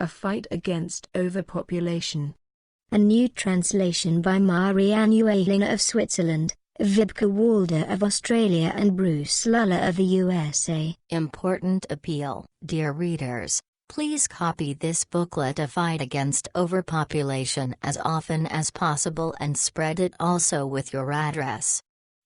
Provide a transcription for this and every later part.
A Fight Against Overpopulation. A new translation by Marianne Uehlinger of Switzerland, Vibke Walder of Australia and Bruce Luller of the USA. Important appeal. Dear readers, please copy this booklet A Fight Against Overpopulation as often as possible and spread it also with your address.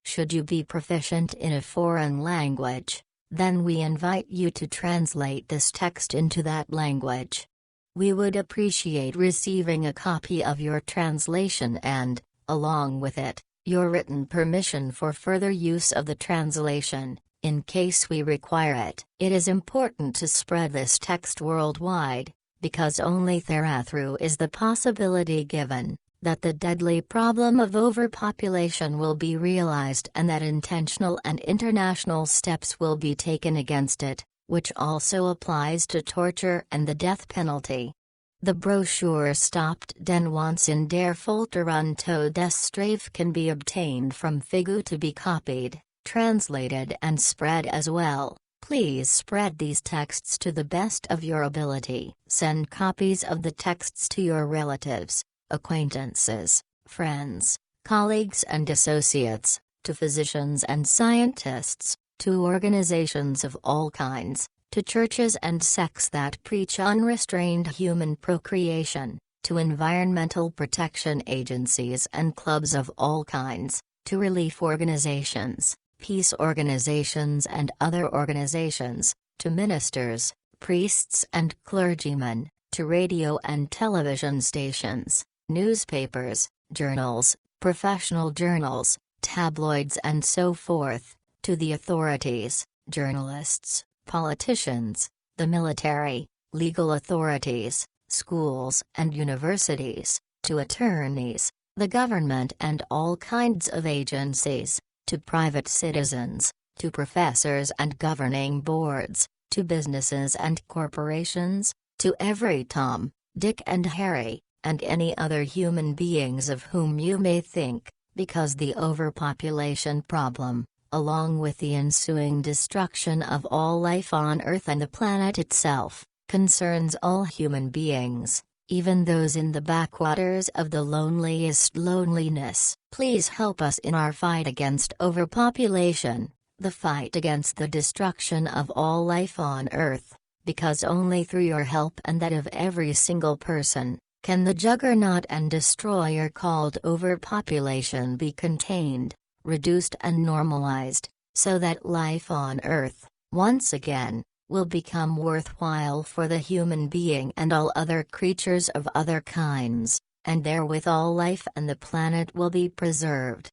Should you be proficient in a foreign language, then we invite you to translate this text into that language. We would appreciate receiving a copy of your translation and, along with it, your written permission for further use of the translation, in case we require it. It is important to spread this text worldwide, because only therethrough is the possibility given that the deadly problem of overpopulation will be realized and that intentional and international steps will be taken against it, which also applies to torture and the death penalty. The brochure Stoppt, den Wahnsinn der Folter und Todesstrafe can be obtained from FIGU to be copied, translated and spread as well. Please spread these texts to the best of your ability. Send copies of the texts to your relatives, acquaintances, friends, colleagues and associates, to physicians and scientists, to organizations of all kinds, to churches and sects that preach unrestrained human procreation, to environmental protection agencies and clubs of all kinds, to relief organizations, peace organizations and other organizations, to ministers, priests and clergymen, to radio and television stations, newspapers, journals, professional journals, tabloids and so forth, to the authorities, journalists, politicians, the military, legal authorities, schools and universities, to attorneys, the government and all kinds of agencies, to private citizens, to professors and governing boards, to businesses and corporations, to every Tom, Dick and Harry, and any other human beings of whom you may think, because the overpopulation problem, along with the ensuing destruction of all life on Earth and the planet itself, concerns all human beings, even those in the backwaters of the loneliest loneliness. Please help us in our fight against overpopulation, the fight against the destruction of all life on Earth, because only through your help and that of every single person, can the juggernaut and destroyer called overpopulation be contained, reduced and normalized, so that life on Earth, once again, will become worthwhile for the human being and all other creatures of other kinds, and therewith all life and the planet will be preserved.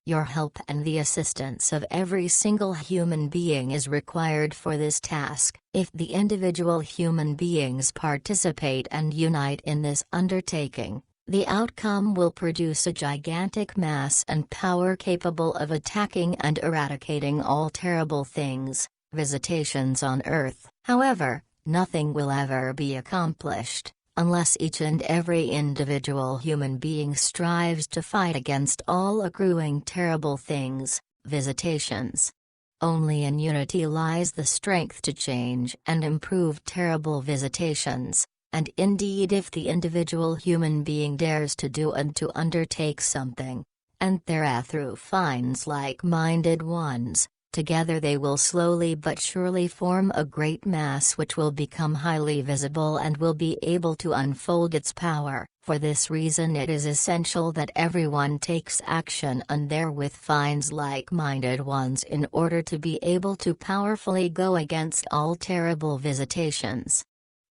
Your help and the assistance of every single human being is required for this task. If the individual human beings participate and unite in this undertaking, the outcome will produce a gigantic mass and power capable of attacking and eradicating all terrible things, visitations on Earth. However, nothing will ever be accomplished unless each and every individual human being strives to fight against all accruing terrible things, visitations. Only in unity lies the strength to change and improve terrible visitations, and indeed if the individual human being dares to do and to undertake something, and therethrough finds like-minded ones, together they will slowly but surely form a great mass which will become highly visible and will be able to unfold its power. For this reason it is essential that everyone takes action and therewith finds like-minded ones in order to be able to powerfully go against all terrible visitations.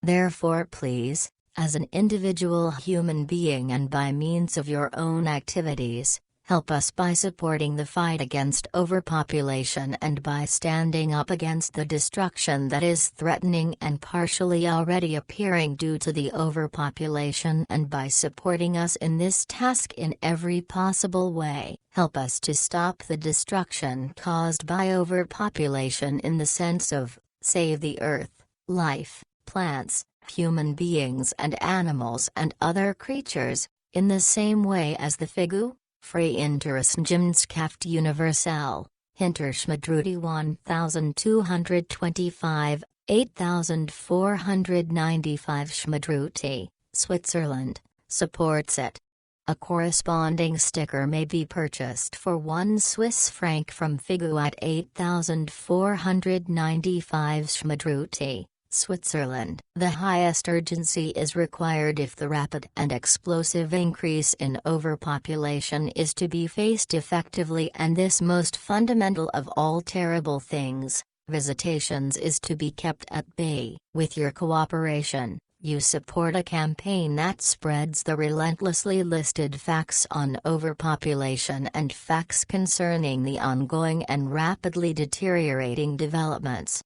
Therefore please, as an individual human being and by means of your own activities, help us by supporting the fight against overpopulation and by standing up against the destruction that is threatening and partially already appearing due to the overpopulation, and by supporting us in this task in every possible way. Help us to stop the destruction caused by overpopulation in the sense of, save the earth, life, plants, human beings and animals and other creatures, in the same way as the FIGU, Freie Interessengemeinschaft Universelle, Hinterschmadrudi 1225, 8495 Schmadruti, Switzerland, supports it. A corresponding sticker may be purchased for 1 Swiss franc from FIGU at 8495 Schmadruti, Switzerland. The highest urgency is required if the rapid and explosive increase in overpopulation is to be faced effectively, and this most fundamental of all terrible things, visitations, is to be kept at bay. With your cooperation, you support a campaign that spreads the relentlessly listed facts on overpopulation and facts concerning the ongoing and rapidly deteriorating developments.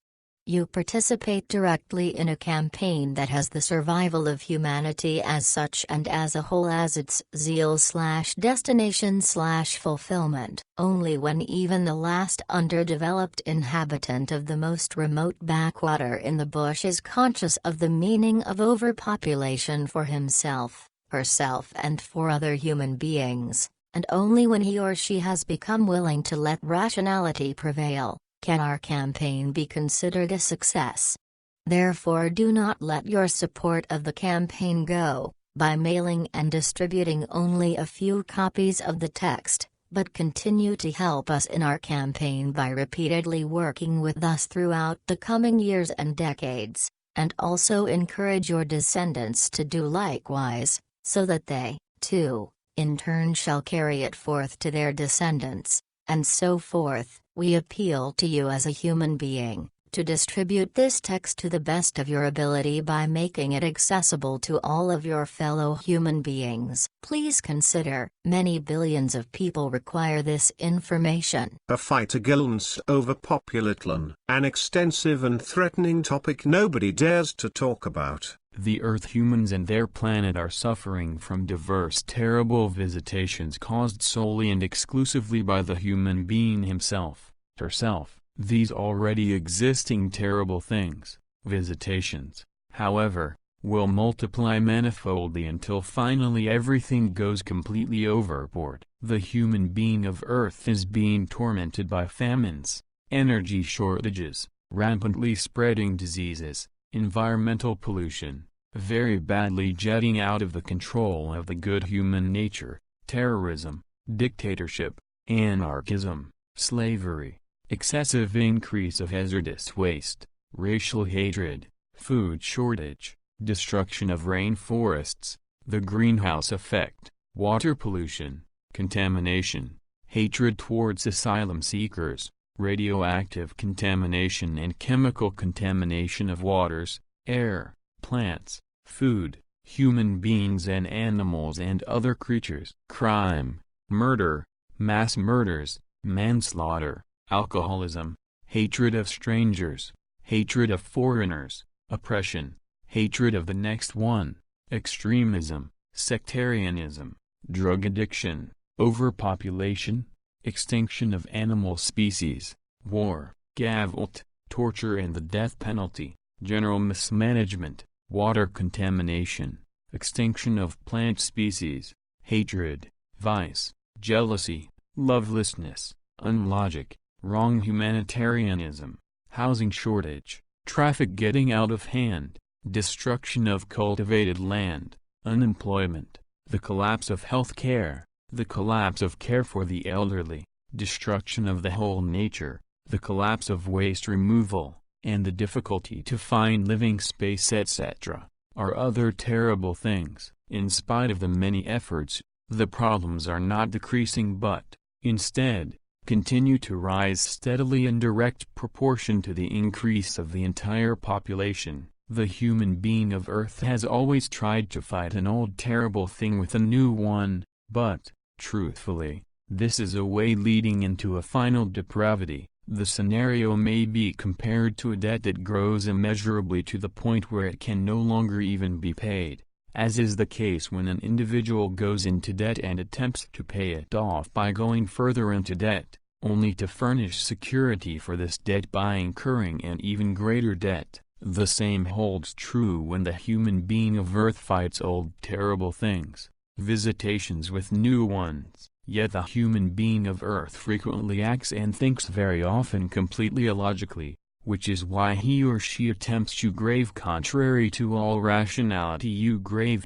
You participate directly in a campaign that has the survival of humanity as such and as a whole as its zeal/destination/fulfillment. Only when even the last underdeveloped inhabitant of the most remote backwater in the bush is conscious of the meaning of overpopulation for himself, herself and for other human beings, and only when he or she has become willing to let rationality prevail, can our campaign be considered a success. Therefore, do not let your support of the campaign go by mailing and distributing only a few copies of the text, but continue to help us in our campaign by repeatedly working with us throughout the coming years and decades, and also encourage your descendants to do likewise, so that they, too, in turn shall carry it forth to their descendants, and so forth. We appeal to you as a human being, to distribute this text to the best of your ability by making it accessible to all of your fellow human beings. Please consider, many billions of people require this information. A Fight Against Overpopulation, an extensive and threatening topic nobody dares to talk about. The Earth humans and their planet are suffering from diverse terrible visitations caused solely and exclusively by the human being himself, herself. These already existing terrible things, visitations, however, will multiply manifoldly until finally everything goes completely overboard. The human being of Earth is being tormented by famines, energy shortages, rampantly spreading diseases, environmental pollution, very badly jetting out of the control of the good human nature, terrorism, dictatorship, anarchism, slavery, excessive increase of hazardous waste, racial hatred, food shortage, destruction of rainforests, the greenhouse effect, water pollution, contamination, hatred towards asylum seekers, radioactive contamination and chemical contamination of waters, air, plants, food, human beings and animals and other creatures. Crime, murder, mass murders, manslaughter, alcoholism, hatred of strangers, hatred of foreigners, oppression, hatred of the next one, extremism, sectarianism, drug addiction, overpopulation, extinction of animal species, war, gavolt, torture and the death penalty, general mismanagement, water contamination, extinction of plant species, hatred, vice, jealousy, lovelessness, unlogic, wrong humanitarianism, housing shortage, traffic getting out of hand, destruction of cultivated land, unemployment, the collapse of health care, the collapse of care for the elderly, destruction of the whole nature, the collapse of waste removal, and the difficulty to find living space etc., are other terrible things. In spite of the many efforts, the problems are not decreasing but, instead, continue to rise steadily in direct proportion to the increase of the entire population. The human being of Earth has always tried to fight an old terrible thing with a new one, but, truthfully, this is a way leading into a final depravity. The scenario may be compared to a debt that grows immeasurably to the point where it can no longer even be paid, as is the case when an individual goes into debt and attempts to pay it off by going further into debt, only to furnish security for this debt by incurring an even greater debt. The same holds true when the human being of Earth fights old terrible things, visitations with new ones. Yet the human being of Earth frequently acts and thinks very often completely illogically, which is why he or she attempts to grave contrary to all rationality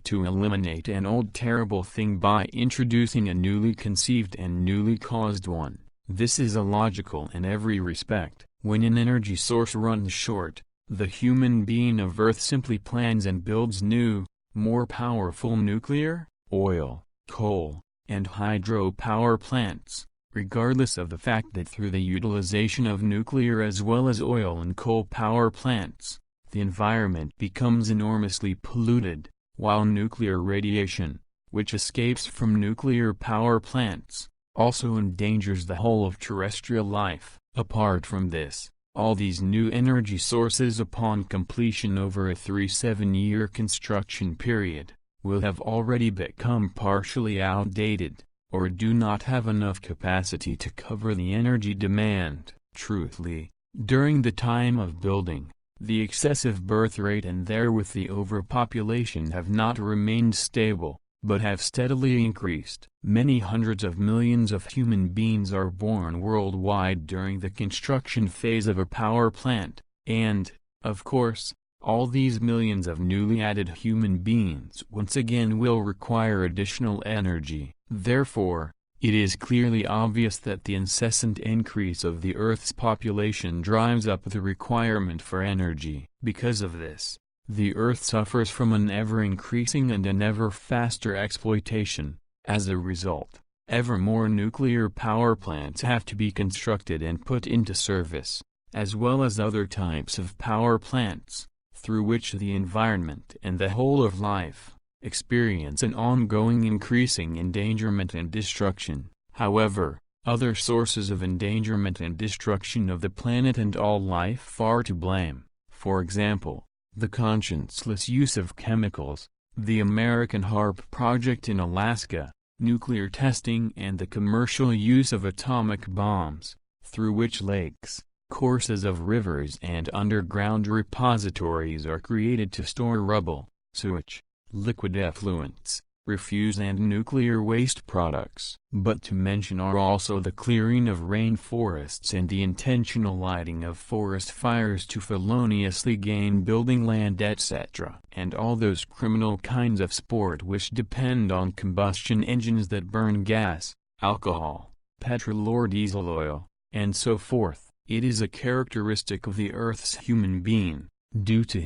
to eliminate an old terrible thing by introducing a newly conceived and newly caused one. This is illogical in every respect. When an energy source runs short, the human being of Earth simply plans and builds new, more powerful nuclear, oil, coal, and hydro power plants, regardless of the fact that through the utilization of nuclear as well as oil and coal power plants, the environment becomes enormously polluted, while nuclear radiation, which escapes from nuclear power plants, also endangers the whole of terrestrial life. Apart from this, all these new energy sources upon completion over a 3-7-year construction period, will have already become partially outdated, or do not have enough capacity to cover the energy demand. Truthfully, during the time of building, the excessive birth rate and therewith the overpopulation have not remained stable, but have steadily increased. Many hundreds of millions of human beings are born worldwide during the construction phase of a power plant, and, of course, all these millions of newly added human beings once again will require additional energy. Therefore, it is clearly obvious that the incessant increase of the Earth's population drives up the requirement for energy. Because of this, the Earth suffers from an ever-increasing and an ever-faster exploitation. As a result, ever more nuclear power plants have to be constructed and put into service, as well as other types of power plants, through which the environment and the whole of life experience an ongoing increasing endangerment and destruction. However, other sources of endangerment and destruction of the planet and all life are to blame. For example, the conscienceless use of chemicals, the American HAARP project in Alaska, nuclear testing and the commercial use of atomic bombs, through which lakes, courses of rivers and underground repositories are created to store rubble, sewage, liquid effluents, refuse and nuclear waste products. But to mention are also the clearing of rainforests and the intentional lighting of forest fires to feloniously gain building land etc. And all those criminal kinds of sport which depend on combustion engines that burn gas, alcohol, petrol or diesel oil, and so forth. It is a characteristic of the Earth's human being, due to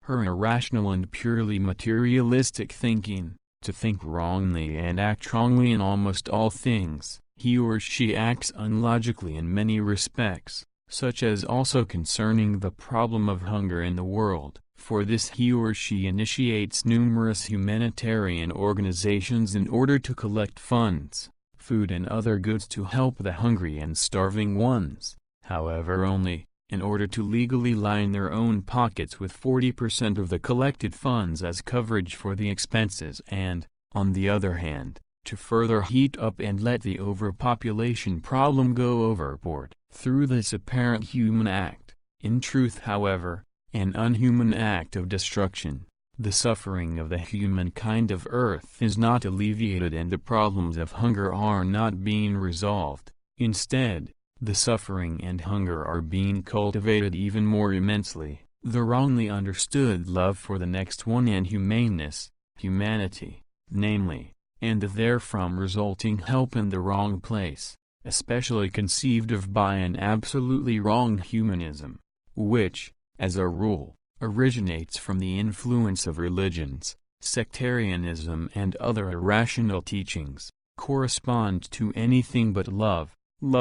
her irrational and purely materialistic thinking, to think wrongly and act wrongly in almost all things. He or she acts unlogically in many respects, such as also concerning the problem of hunger in the world. For this he or she initiates numerous humanitarian organizations in order to collect funds, food and other goods to help the hungry and starving ones, however only, in order to legally line their own pockets with 40% of the collected funds as coverage for the expenses and, on the other hand, to further heat up and let the overpopulation problem go overboard. Through this apparent human act, in truth however, an unhuman act of destruction, the suffering of the humankind of Earth is not alleviated and the problems of hunger are not being resolved. Instead, the suffering and hunger are being cultivated even more immensely. The wrongly understood love for the next one and humaneness, humanity, namely, and the therefrom resulting help in the wrong place, especially conceived of by an absolutely wrong humanism, which, as a rule, originates from the influence of religions, sectarianism and other irrational teachings, correspond to anything but love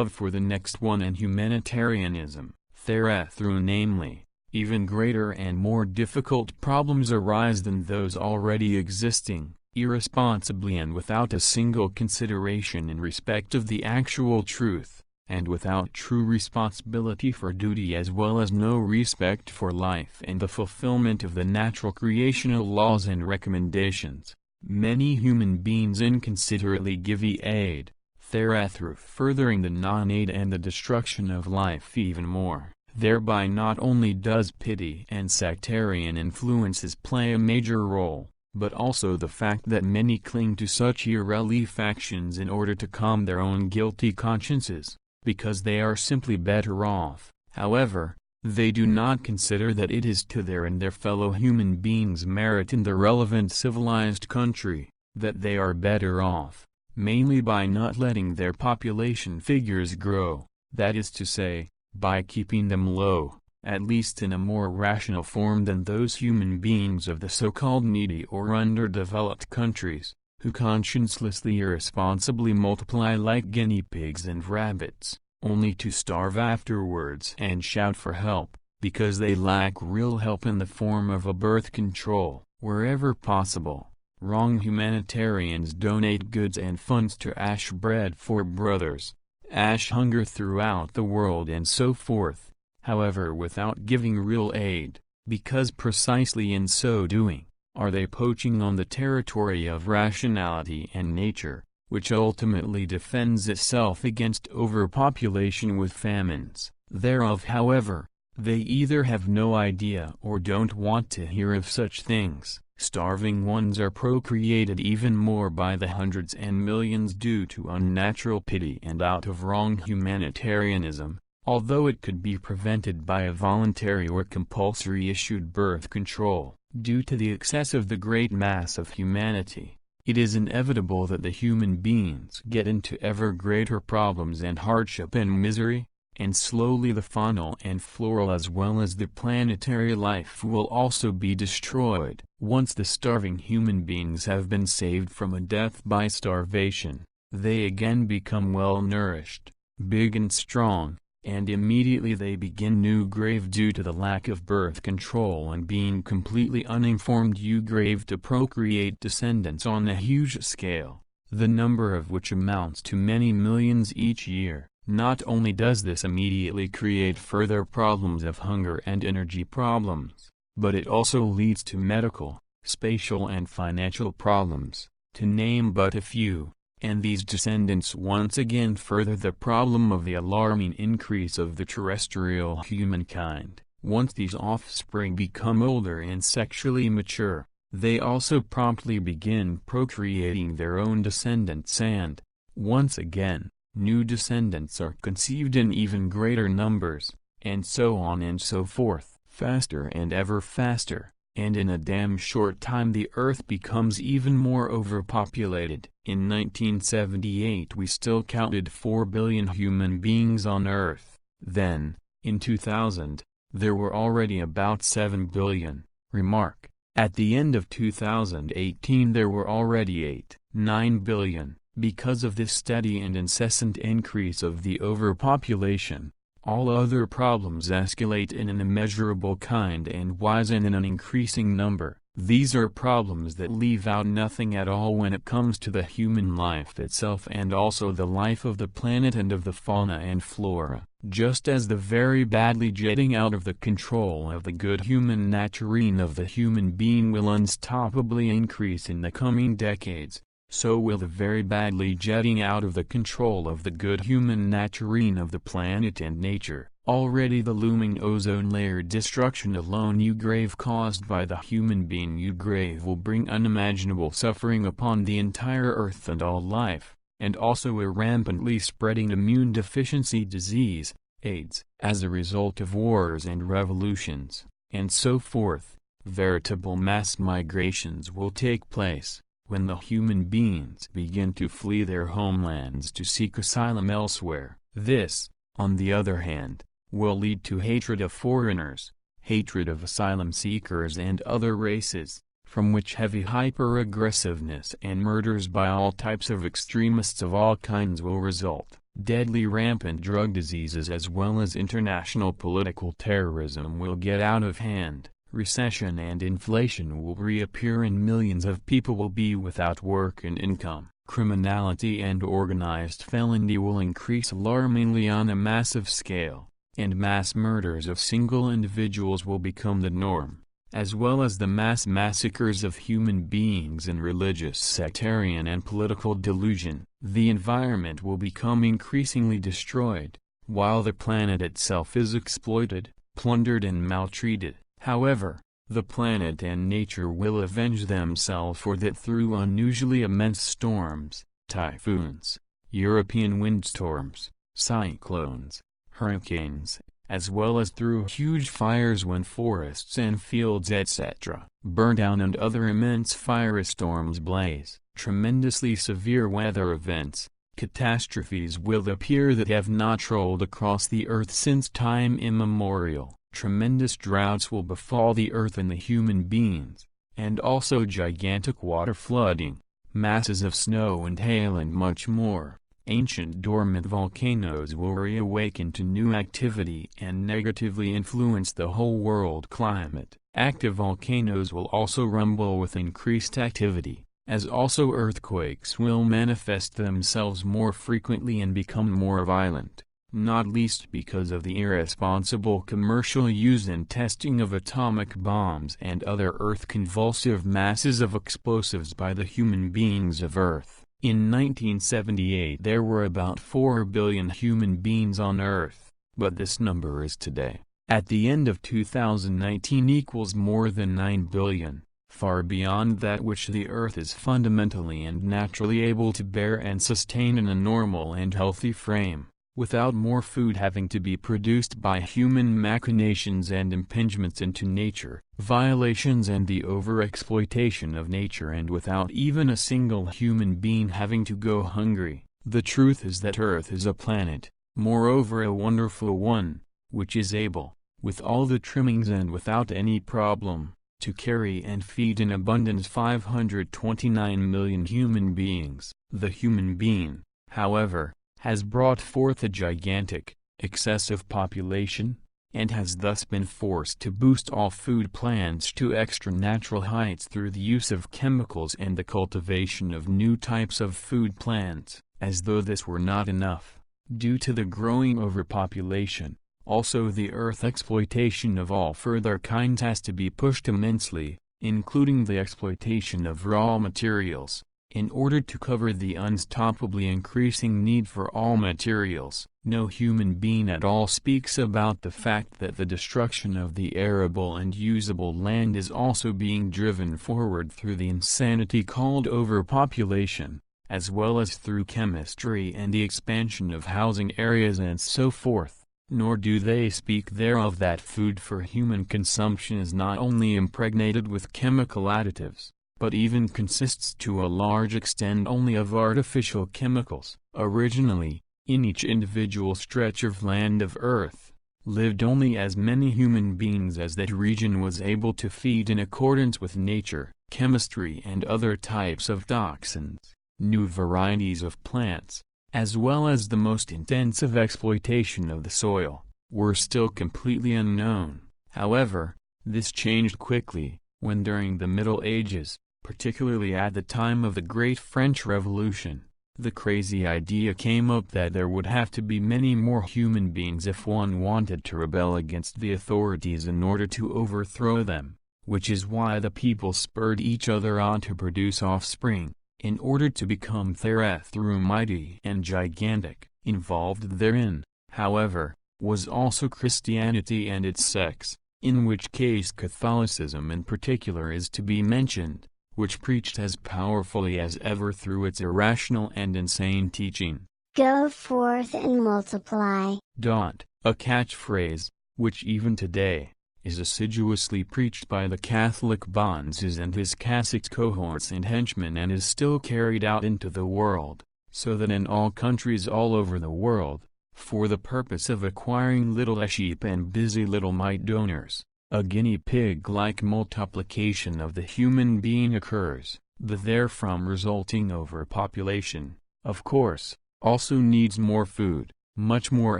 for the next one and humanitarianism, therethrough namely. Even greater and more difficult problems arise than those already existing, irresponsibly and without a single consideration in respect of the actual truth, and without true responsibility for duty as well as no respect for life and the fulfillment of the natural creational laws and recommendations. Many human beings inconsiderately give aid, therethrough furthering the non-aid and the destruction of life even more. Thereby not only does pity and sectarian influences play a major role, but also the fact that many cling to such irrelief actions in order to calm their own guilty consciences, because they are simply better off. However, They do not consider that it is to their and their fellow human beings' merit in the relevant civilized country, that they are better off, mainly by not letting their population figures grow, that is to say, by keeping them low, at least in a more rational form than those human beings of the so-called needy or underdeveloped countries, who consciencelessly irresponsibly multiply like guinea pigs and rabbits, only to starve afterwards and shout for help, because they lack real help in the form of a birth control. Wherever possible, wrong humanitarians donate goods and funds to ash bread for brothers, ash hunger throughout the world and so forth, however without giving real aid, because precisely in so doing, are they poaching on the territory of rationality and nature, which ultimately defends itself against overpopulation with famines. Thereof, however, they either have no idea or don't want to hear of such things. Starving ones are procreated even more by the hundreds and millions due to unnatural pity and out of wrong humanitarianism, although it could be prevented by a voluntary or compulsory issued birth control. Due to the excess of the great mass of humanity, it is inevitable that the human beings get into ever greater problems and hardship and misery, and slowly the faunal and floral as well as the planetary life will also be destroyed. Once the starving human beings have been saved from a death by starvation, they again become well nourished, big and strong, and immediately they begin new grave due to the lack of birth control and being completely uninformed new grave to procreate descendants on a huge scale, the number of which amounts to many millions each year. Not only does this immediately create further problems of hunger and energy problems, but it also leads to medical, spatial and financial problems, to name but a few. And these descendants once again further the problem of the alarming increase of the terrestrial humankind. Once these offspring become older and sexually mature, they also promptly begin procreating their own descendants and, once again, new descendants are conceived in even greater numbers, and so on and so forth, faster and ever faster. And in a damn short time the Earth becomes even more overpopulated. In 1978 we still counted 4 billion human beings on Earth. Then, in 2000, there were already about 7 billion. Remark, at the end of 2018 there were already 9 billion. Because of this steady and incessant increase of the overpopulation, all other problems escalate in an immeasurable kind and wisen in an increasing number. These are problems that leave out nothing at all when it comes to the human life itself and also the life of the planet and of the fauna and flora. Just as the very badly jetting out of the control of the good human naturine of the human being will unstoppably increase in the coming decades, so will the very badly jetting out of the control of the good human naturine of the planet and nature. Already the looming ozone layer destruction alone grave caused by the human being grave will bring unimaginable suffering upon the entire Earth and all life, and also a rampantly spreading immune deficiency disease, AIDS, as a result of wars and revolutions, and so forth. Veritable mass migrations will take place, when the human beings begin to flee their homelands to seek asylum elsewhere. This, on the other hand, will lead to hatred of foreigners, hatred of asylum seekers and other races, from which heavy hyper-aggressiveness and murders by all types of extremists of all kinds will result. Deadly rampant drug diseases as well as international political terrorism will get out of hand. Recession and inflation will reappear and millions of people will be without work and income. Criminality and organized felony will increase alarmingly on a massive scale, and mass murders of single individuals will become the norm, as well as the mass massacres of human beings in religious, sectarian and political delusion. The environment will become increasingly destroyed, while the planet itself is exploited, plundered and maltreated. However, the planet and nature will avenge themselves for that through unusually immense storms, typhoons, European windstorms, cyclones, hurricanes, as well as through huge fires when forests and fields etc. burn down and other immense firestorms blaze. Tremendously severe weather events, catastrophes will appear that have not rolled across the earth since time immemorial. Tremendous droughts will befall the earth and the human beings, and also gigantic water flooding, masses of snow and hail and much more. Ancient dormant volcanoes will reawaken to new activity and negatively influence the whole world climate. Active volcanoes will also rumble with increased activity, as also earthquakes will manifest themselves more frequently and become more violent, not least because of the irresponsible commercial use and testing of atomic bombs and other earth-convulsive masses of explosives by the human beings of Earth. In 1978 there were about 4 billion human beings on Earth, but this number is today, at the end of 2019, equals more than 9 billion, far beyond that which the Earth is fundamentally and naturally able to bear and sustain in a normal and healthy frame, without more food having to be produced by human machinations and impingements into nature, violations and the overexploitation of nature, and without even a single human being having to go hungry. The truth is that Earth is a planet, moreover a wonderful one, which is able, with all the trimmings and without any problem, to carry and feed in abundance 529 million human beings. The human being, however, has brought forth a gigantic, excessive population, and has thus been forced to boost all food plants to extra-natural heights through the use of chemicals and the cultivation of new types of food plants. As though this were not enough, due to the growing overpopulation, also the earth exploitation of all further kinds has to be pushed immensely, including the exploitation of raw materials, in order to cover the unstoppably increasing need for all materials. No human being at all speaks about the fact that the destruction of the arable and usable land is also being driven forward through the insanity called overpopulation, as well as through chemistry and the expansion of housing areas and so forth. Nor do they speak thereof that food for human consumption is not only impregnated with chemical additives, but even consists to a large extent only of artificial chemicals. Originally, in each individual stretch of land of Earth, lived only as many human beings as that region was able to feed in accordance with nature, chemistry and other types of toxins. New varieties of plants, as well as the most intensive exploitation of the soil, were still completely unknown. However, this changed quickly, when during the Middle Ages, particularly at the time of the Great French Revolution, the crazy idea came up that there would have to be many more human beings if one wanted to rebel against the authorities in order to overthrow them, which is why the people spurred each other on to produce offspring, in order to become therethrough mighty and gigantic. Involved therein, however, was also Christianity and its sects, in which case Catholicism in particular is to be mentioned, which preached as powerfully as ever through its irrational and insane teaching. Go forth and multiply. A catchphrase, which even today, is assiduously preached by the Catholic bonzes and his caciques cohorts and henchmen, and is still carried out into the world, so that in all countries all over the world, for the purpose of acquiring little sheep and busy little mite donors, a guinea pig-like multiplication of the human being occurs. The therefrom resulting overpopulation, of course, also needs more food, much more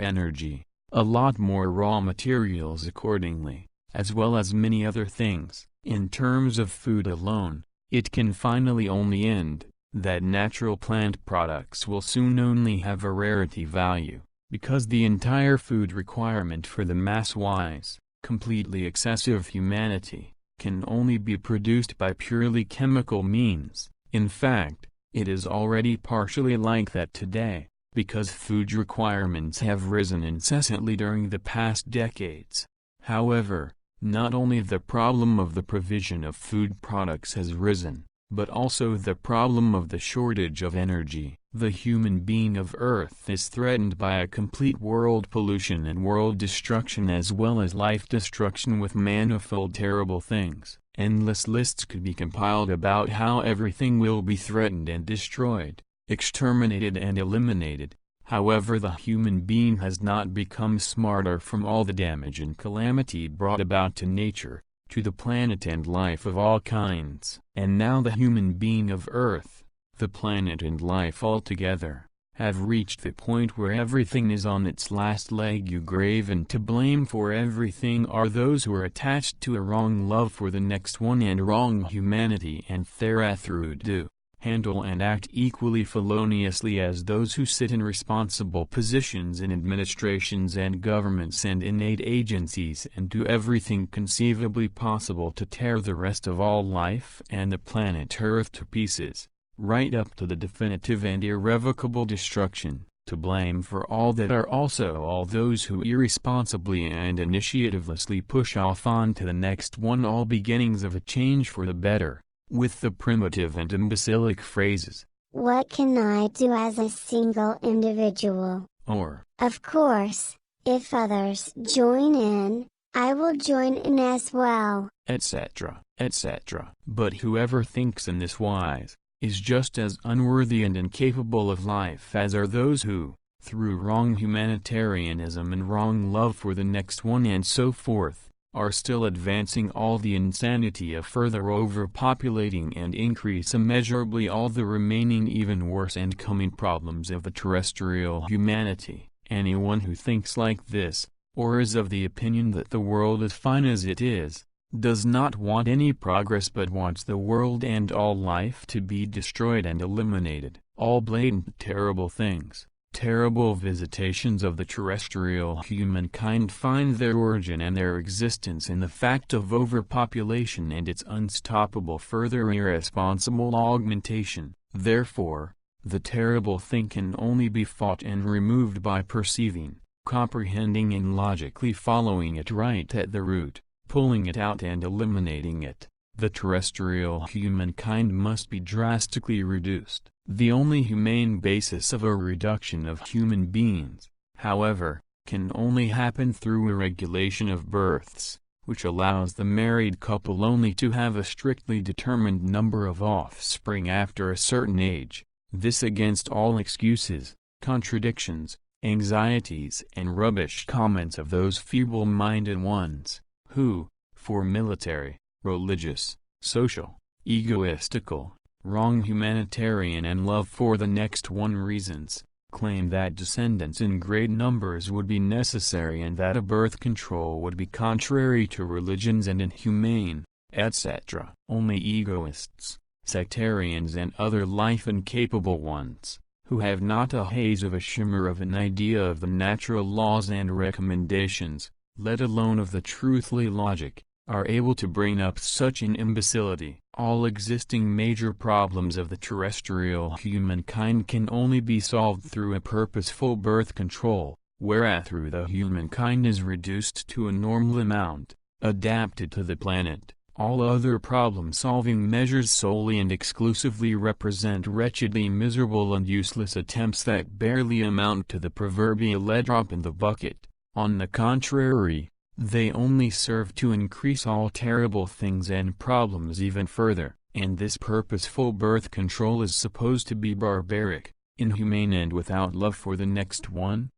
energy, a lot more raw materials accordingly, as well as many other things. In terms of food alone, it can finally only end, that natural plant products will soon only have a rarity value, because the entire food requirement for the mass-wise, completely excessive humanity, can only be produced by purely chemical means. In fact, it is already partially like that today, because food requirements have risen incessantly during the past decades. However, not only the problem of the provision of food products has risen, but also the problem of the shortage of energy. The human being of Earth is threatened by a complete world pollution and world destruction as well as life destruction with manifold terrible things. Endless lists could be compiled about how everything will be threatened and destroyed, exterminated and eliminated. However, the human being has not become smarter from all the damage and calamity brought about to nature, to the planet and life of all kinds. And now the human being of Earth, the planet and life altogether, have reached the point where everything is on its last leg. You grave, and to blame for everything are those who are attached to a wrong love for the next one and wrong humanity and therethrough do, handle and act equally feloniously as those who sit in responsible positions in administrations and governments and in aid agencies and do everything conceivably possible to tear the rest of all life and the planet Earth to pieces, right up to the definitive and irrevocable destruction. To blame for all that are also all those who irresponsibly and initiatively push off on to the next one all beginnings of a change for the better, with the primitive and imbecilic phrases, "What can I do as a single individual?" or, "Of course, if others join in, I will join in as well," etc., etc. But whoever thinks in this wise, is just as unworthy and incapable of life as are those who, through wrong humanitarianism and wrong love for the next one and so forth, are still advancing all the insanity of further overpopulating and increase immeasurably all the remaining even worse and coming problems of the terrestrial humanity. Anyone who thinks like this, or is of the opinion that the world is fine as it is, does not want any progress but wants the world and all life to be destroyed and eliminated. All blatant terrible things, terrible visitations of the terrestrial humankind find their origin and their existence in the fact of overpopulation and its unstoppable further irresponsible augmentation. Therefore, the terrible thing can only be fought and removed by perceiving, comprehending and logically following it right at the root, pulling it out and eliminating it. The terrestrial humankind must be drastically reduced. The only humane basis of a reduction of human beings, however, can only happen through a regulation of births, which allows the married couple only to have a strictly determined number of offspring after a certain age. This against all excuses, contradictions, anxieties and rubbish comments of those feeble-minded ones, who, for military, religious, social, egoistical, wrong humanitarian and love for the next one reasons, claim that descendants in great numbers would be necessary and that a birth control would be contrary to religions and inhumane, etc. Only egoists, sectarians and other life-incapable ones, who have not a haze of a shimmer of an idea of the natural laws and recommendations, let alone of the truthly logic, are able to bring up such an imbecility. All existing major problems of the terrestrial humankind can only be solved through a purposeful birth control, wherethrough the humankind is reduced to a normal amount, adapted to the planet. All other problem-solving measures solely and exclusively represent wretchedly miserable and useless attempts that barely amount to the proverbial drop in the bucket. On the contrary, they only serve to increase all terrible things and problems even further, and this purposeful birth control is supposed to be barbaric, inhumane and without love for the next one?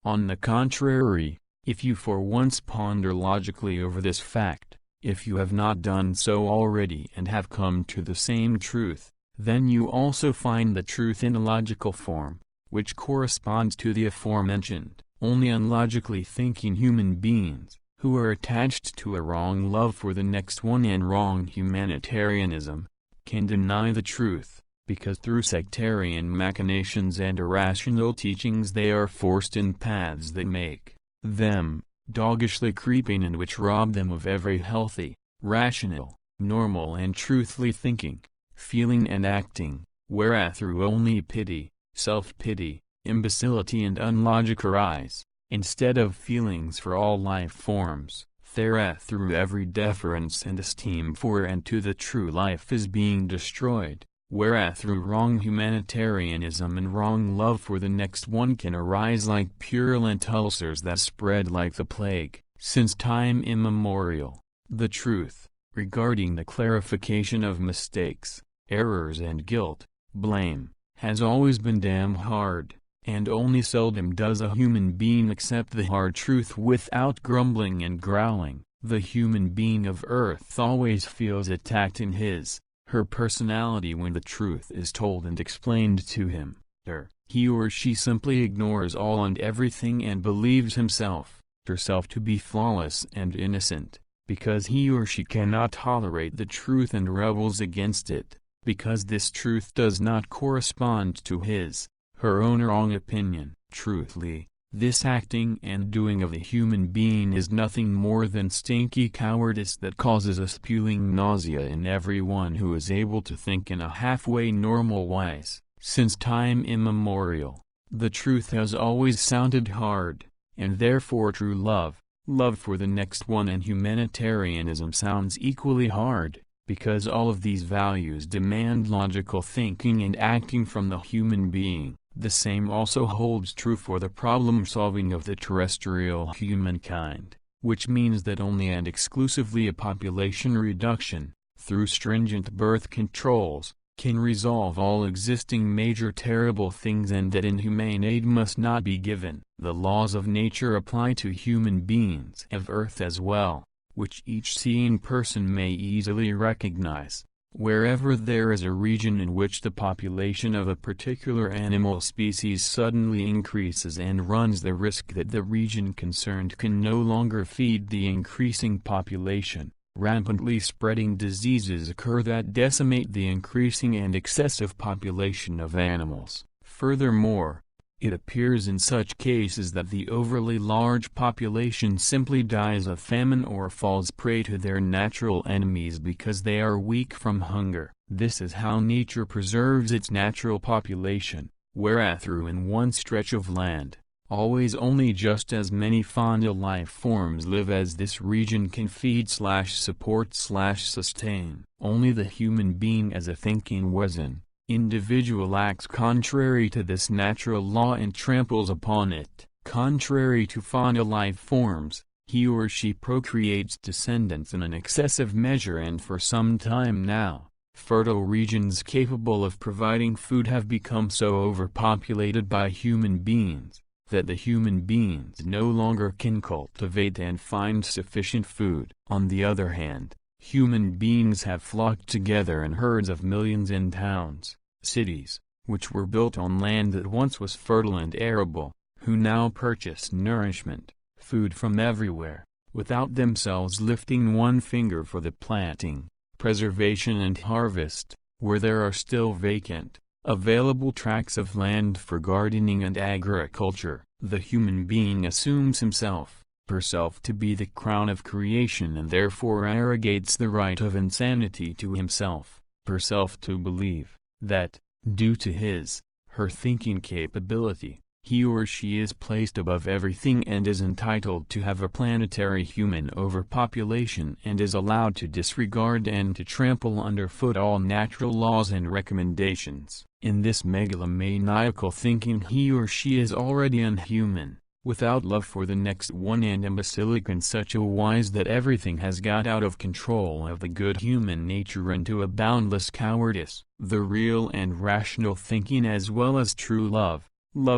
On the contrary, if you for once ponder logically over this fact, if you have not done so already and have come to the same truth, then you also find the truth in a logical form, which corresponds to the aforementioned. Only unlogically thinking human beings, who are attached to a wrong love for the next one and wrong humanitarianism, can deny the truth, because through sectarian machinations and irrational teachings they are forced in paths that make them doggishly creeping and which rob them of every healthy, rational, normal and truthfully thinking, feeling and acting, wherethrough only pity, self-pity, imbecility and unlogic arise, instead of feelings for all life forms. Therethrough every deference and esteem for and to the true life is being destroyed, whereas through wrong humanitarianism and wrong love for the next one can arise like purulent ulcers that spread like the plague. Since time immemorial, the truth, regarding the clarification of mistakes, errors and guilt, blame, has always been damn hard, and only seldom does a human being accept the hard truth without grumbling and growling. The human being of earth always feels attacked in her personality when the truth is told and explained to him. He or she simply ignores all and everything and believes herself to be flawless and innocent, because he or she cannot tolerate the truth and rebels against it, because this truth does not correspond to her own wrong opinion. Truthfully, this acting and doing of the human being is nothing more than stinky cowardice that causes a spewing nausea in everyone who is able to think in a halfway normal wise. Since time immemorial, the truth has always sounded hard, and therefore true love for the next one and humanitarianism sounds equally hard, because all of these values demand logical thinking and acting from the human being. The same also holds true for the problem-solving of the terrestrial humankind, which means that only and exclusively a population reduction, through stringent birth controls, can resolve all existing major terrible things, and that inhumane aid must not be given. The laws of nature apply to human beings of earth as well, which each seeing person may easily recognize. Wherever there is a region in which the population of a particular animal species suddenly increases and runs the risk that the region concerned can no longer feed the increasing population, rampantly spreading diseases occur that decimate the increasing and excessive population of animals. Furthermore, it appears in such cases that the overly large population simply dies of famine or falls prey to their natural enemies because they are weak from hunger. This is how nature preserves its natural population, whereas through in one stretch of land, always only just as many fauna life forms live as this region can feed/support/sustain. Only the human being as a thinking individual acts contrary to this natural law and tramples upon it. Contrary to fauna life forms, he or she procreates descendants in an excessive measure, and for some time now, fertile regions capable of providing food have become so overpopulated by human beings, that the human beings no longer can cultivate and find sufficient food. On the other hand, human beings have flocked together in herds of millions in towns, cities, which were built on land that once was fertile and arable, who now purchase nourishment, food from everywhere, without themselves lifting one finger for the planting, preservation and harvest, where there are still vacant, available tracts of land for gardening and agriculture. The human being assumes herself to be the crown of creation, and therefore arrogates the right of insanity to herself to believe that, due to her thinking capability, he or she is placed above everything and is entitled to have a planetary human overpopulation, and is allowed to disregard and to trample underfoot all natural laws and recommendations. In this megalomaniacal thinking, he or she is already unhuman, without love for the next one, and imbecilic in such a wise that everything has got out of control of the good human nature into a boundless cowardice. The real and rational thinking, as well as true love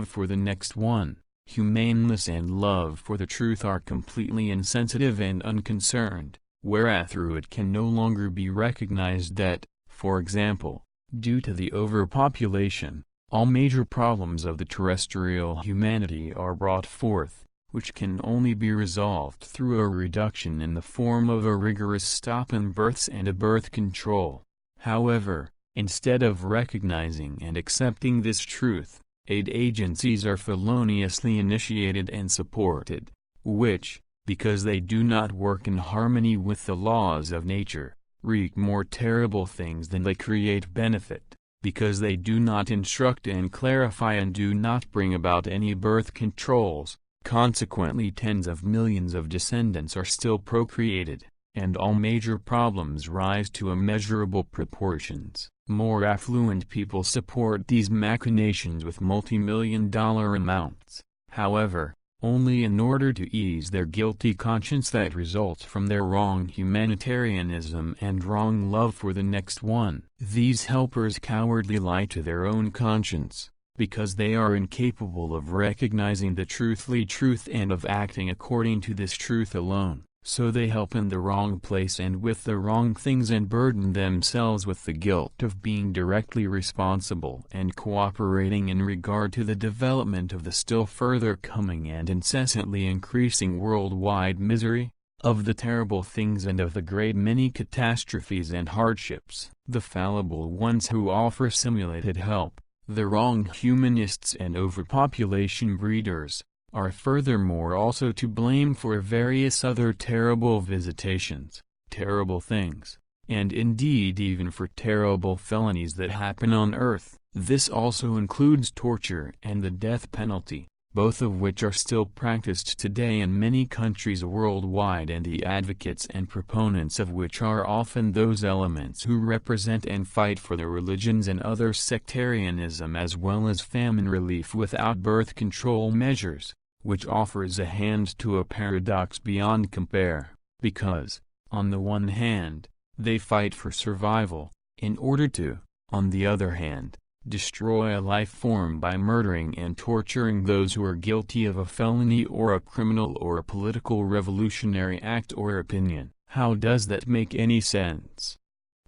for the next one, humaneness and love for the truth, are completely insensitive and unconcerned, whereas through it can no longer be recognized that, for example, due to the overpopulation, all major problems of the terrestrial humanity are brought forth, which can only be resolved through a reduction in the form of a rigorous stop in births and a birth control. However, instead of recognizing and accepting this truth, aid agencies are feloniously initiated and supported, which, because they do not work in harmony with the laws of nature, wreak more terrible things than they create benefit, because they do not instruct and clarify and do not bring about any birth controls. Consequently, tens of millions of descendants are still procreated, and all major problems rise to immeasurable proportions. More affluent people support these machinations with multi-million-dollar amounts, however, only in order to ease their guilty conscience that results from their wrong humanitarianism and wrong love for the next one. These helpers cowardly lie to their own conscience, because they are incapable of recognizing the truth and of acting according to this truth alone. So they help in the wrong place and with the wrong things and burden themselves with the guilt of being directly responsible and cooperating in regard to the development of the still further coming and incessantly increasing worldwide misery, of the terrible things and of the great many catastrophes and hardships. The fallible ones who offer simulated help, the wrong humanists and overpopulation breeders, are furthermore also to blame for various other terrible visitations, terrible things, and indeed even for terrible felonies that happen on earth. This also includes torture and the death penalty, both of which are still practiced today in many countries worldwide, and the advocates and proponents of which are often those elements who represent and fight for the religions and other sectarianism as well as famine relief without birth control measures, which offers a hand to a paradox beyond compare, because, on the one hand, they fight for survival, in order to, on the other hand, destroy a life form by murdering and torturing those who are guilty of a felony or a criminal or a political revolutionary act or opinion. How does that make any sense?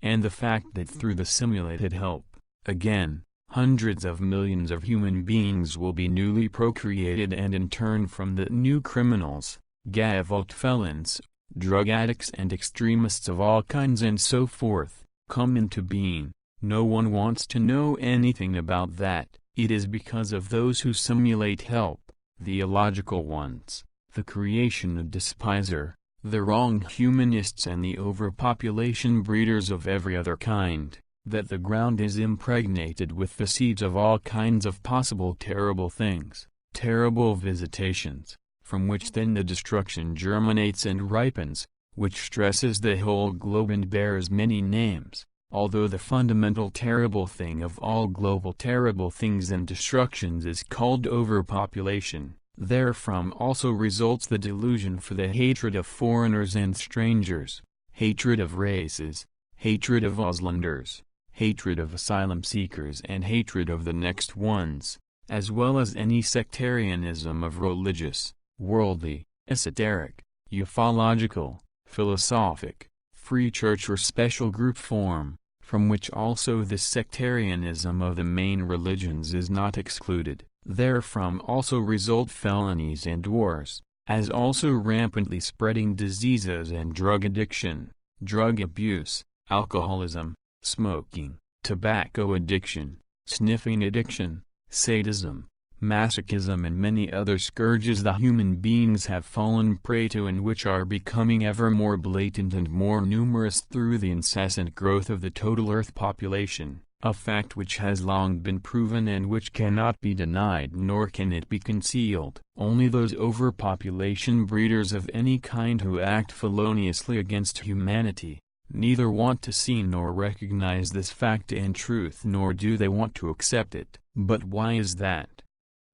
And the fact that through the simulated help, again, hundreds of millions of human beings will be newly procreated and in turn from the new criminals, gavotte felons, drug addicts and extremists of all kinds and so forth, come into being. No one wants to know anything about that. It is because of those who simulate help, the illogical ones, the creation of despiser, the wrong humanists and the overpopulation breeders of every other kind, that the ground is impregnated with the seeds of all kinds of possible terrible things, terrible visitations, from which then the destruction germinates and ripens, which stresses the whole globe and bears many names, although the fundamental terrible thing of all global terrible things and destructions is called overpopulation. Therefrom also results the delusion for the hatred of foreigners and strangers, hatred of races, hatred of Auslanders, hatred of asylum seekers and hatred of the next ones, as well as any sectarianism of religious, worldly, esoteric, ufological, philosophic, free church or special group form, from which also the sectarianism of the main religions is not excluded. Therefrom also result felonies and wars, as also rampantly spreading diseases and drug addiction, drug abuse, alcoholism, smoking, tobacco addiction, sniffing addiction, sadism, masochism and many other scourges the human beings have fallen prey to and which are becoming ever more blatant and more numerous through the incessant growth of the total earth population, a fact which has long been proven and which cannot be denied nor can it be concealed. Only those overpopulation breeders of any kind who act feloniously against humanity, neither want to see nor recognize this fact and truth nor do they want to accept it. But why is that?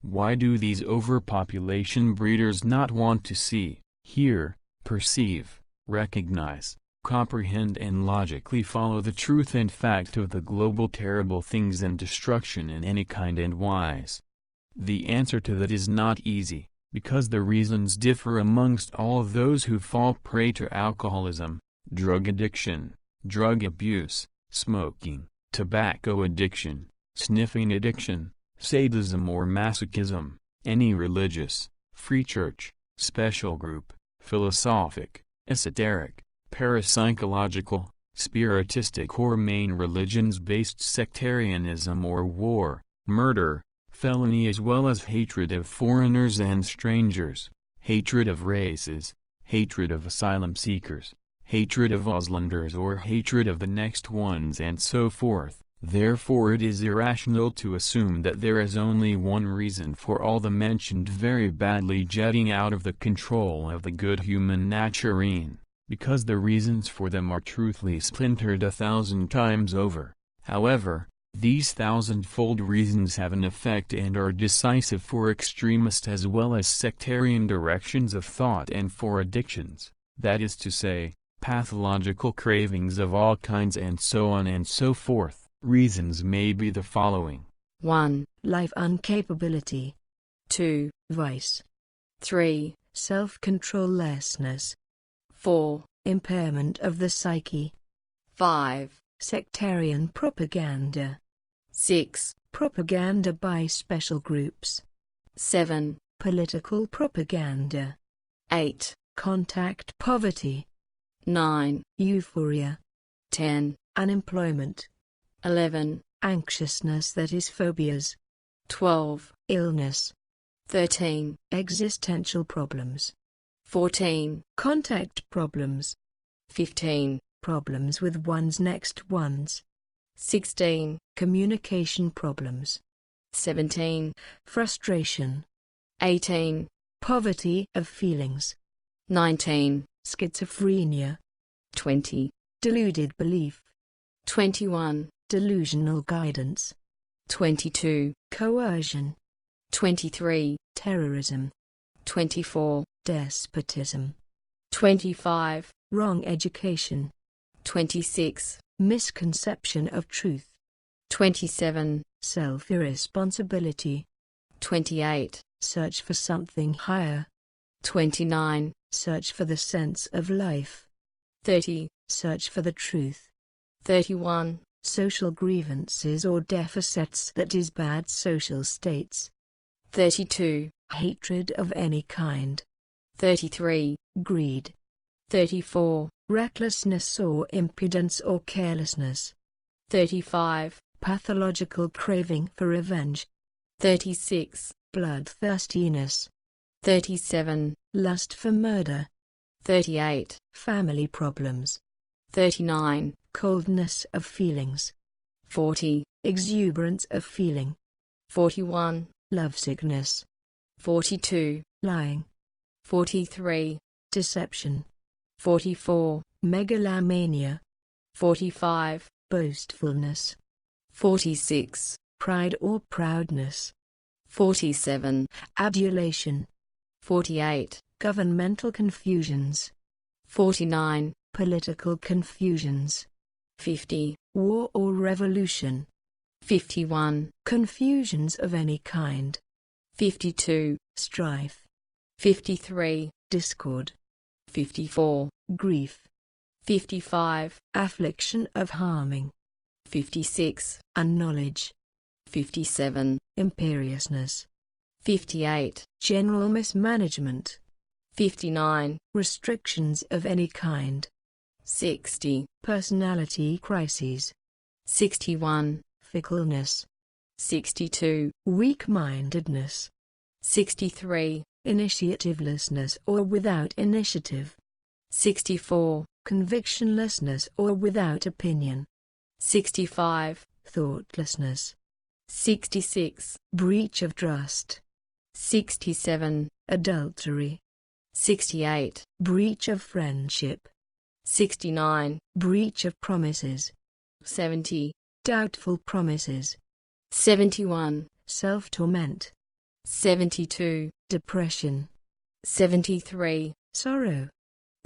Why do these overpopulation breeders not want to see, hear, perceive, recognize, comprehend and logically follow the truth and fact of the global terrible things and destruction in any kind and wise? The answer to that is not easy, because the reasons differ amongst all those who fall prey to alcoholism, drug addiction, drug abuse, smoking, tobacco addiction, sniffing addiction, sadism or masochism, any religious, free church, special group, philosophic, esoteric, parapsychological, spiritistic or main religions-based sectarianism or war, murder, felony as well as hatred of foreigners and strangers, hatred of races, hatred of asylum seekers, hatred of Auslanders or hatred of the next ones and so forth. Therefore it is irrational to assume that there is only one reason for all the mentioned very badly jetting out of the control of the good human naturine, because the reasons for them are truthfully splintered 1,000 times over. However, these thousand-fold reasons have an effect and are decisive for extremist as well as sectarian directions of thought and for addictions, that is to say, pathological cravings of all kinds and so on and so forth. Reasons may be the following. 1. Life incapability. 2. Vice. 3. Self-control-lessness. 4. Impairment of the psyche. 5. Sectarian propaganda. 6. Propaganda by special groups. 7. Political propaganda. 8. Contact poverty. 9. Euphoria. 10. Unemployment. 11. Anxiousness, that is phobias. 12. Illness. 13. Existential problems. 14. Contact problems. 15. Problems with one's next ones. 16. Communication problems. 17. Frustration. 18. Poverty of feelings. 19. Schizophrenia. 20. Deluded belief. 21. Delusional guidance. 22. Coercion. 23. Terrorism. 24. Despotism. 25. Wrong education. 26. Misconception of truth. 27. Self-irresponsibility. 28. Search for something higher. 29. Search for the sense of life. 30. Search for the truth. 31. Social grievances or deficits, that is bad social states. 32. Hatred of any kind. 33. Greed. 34. Recklessness or impudence or carelessness. 35. Pathological craving for revenge. 36. Bloodthirstiness. 37. Lust for murder. 38. Family problems. 39. Coldness of feelings. 40. Exuberance of feeling. 41. Lovesickness. 42. Lying. 43. Deception. 44. Megalomania. 45. Boastfulness. 46. Pride or proudness. 47. Adulation. 48. Governmental confusions. 49. Political confusions. 50. War or revolution. 51. Confusions of any kind. 52. Strife. 53. Discord. 54. Grief. 55. Affliction of harming. 56. Unknowledge. 57. Imperiousness. 58. General mismanagement. 59. Restrictions of any kind. 60. Personality crises. 61. Fickleness. 62. Weak-mindedness. 63. Initiativelessness or without initiative. 64. Convictionlessness or without opinion. 65. Thoughtlessness. 66. Breach of trust. 67. Adultery. 68. Breach of friendship. 69. Breach of promises. 70. Doubtful promises. 71. Self-torment. 72. Depression. 73. Sorrow.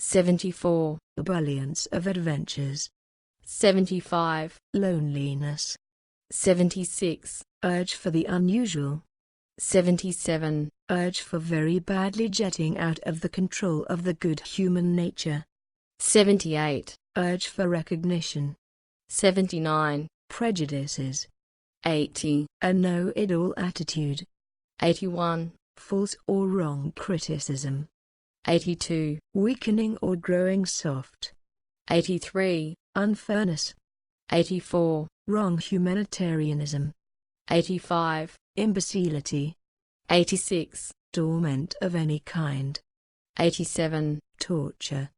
74. Ebullience of adventures. 75. Loneliness. 76. Urge for the unusual. 77. Urge for very badly jetting out of the control of the good human nature. 78. Urge for recognition. 79. Prejudices. 80. A know-it-all attitude. 81. False or wrong criticism. 82. Weakening or growing soft. 83. Unfairness. 84. Wrong humanitarianism. 85. Imbecility. 86. Torment of any kind. 87. Torture.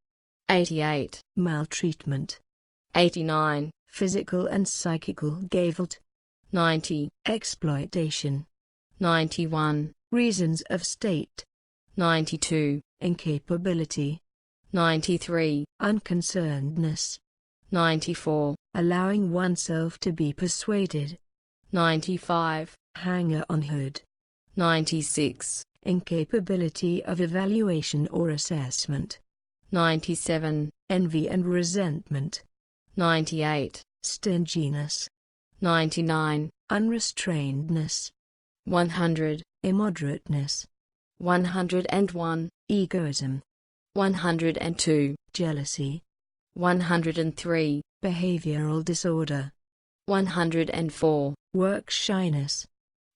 88. Maltreatment. 89. Physical and psychical Gewalt. 90. Exploitation. 91. Reasons of state. 92. Incapability. 93. Unconcernedness. 94. Allowing oneself to be persuaded. 95. Hanger-on-hood. 96. Incapability of evaluation or assessment. 97. Envy and resentment. 98. Stinginess. 99. Unrestrainedness. 100. Immoderateness. 101. Egoism. 102. Jealousy. 103. Behavioral disorder. 104. Work shyness.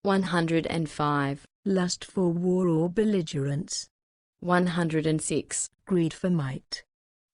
105. Lust for war or belligerence. 106. Greed for might.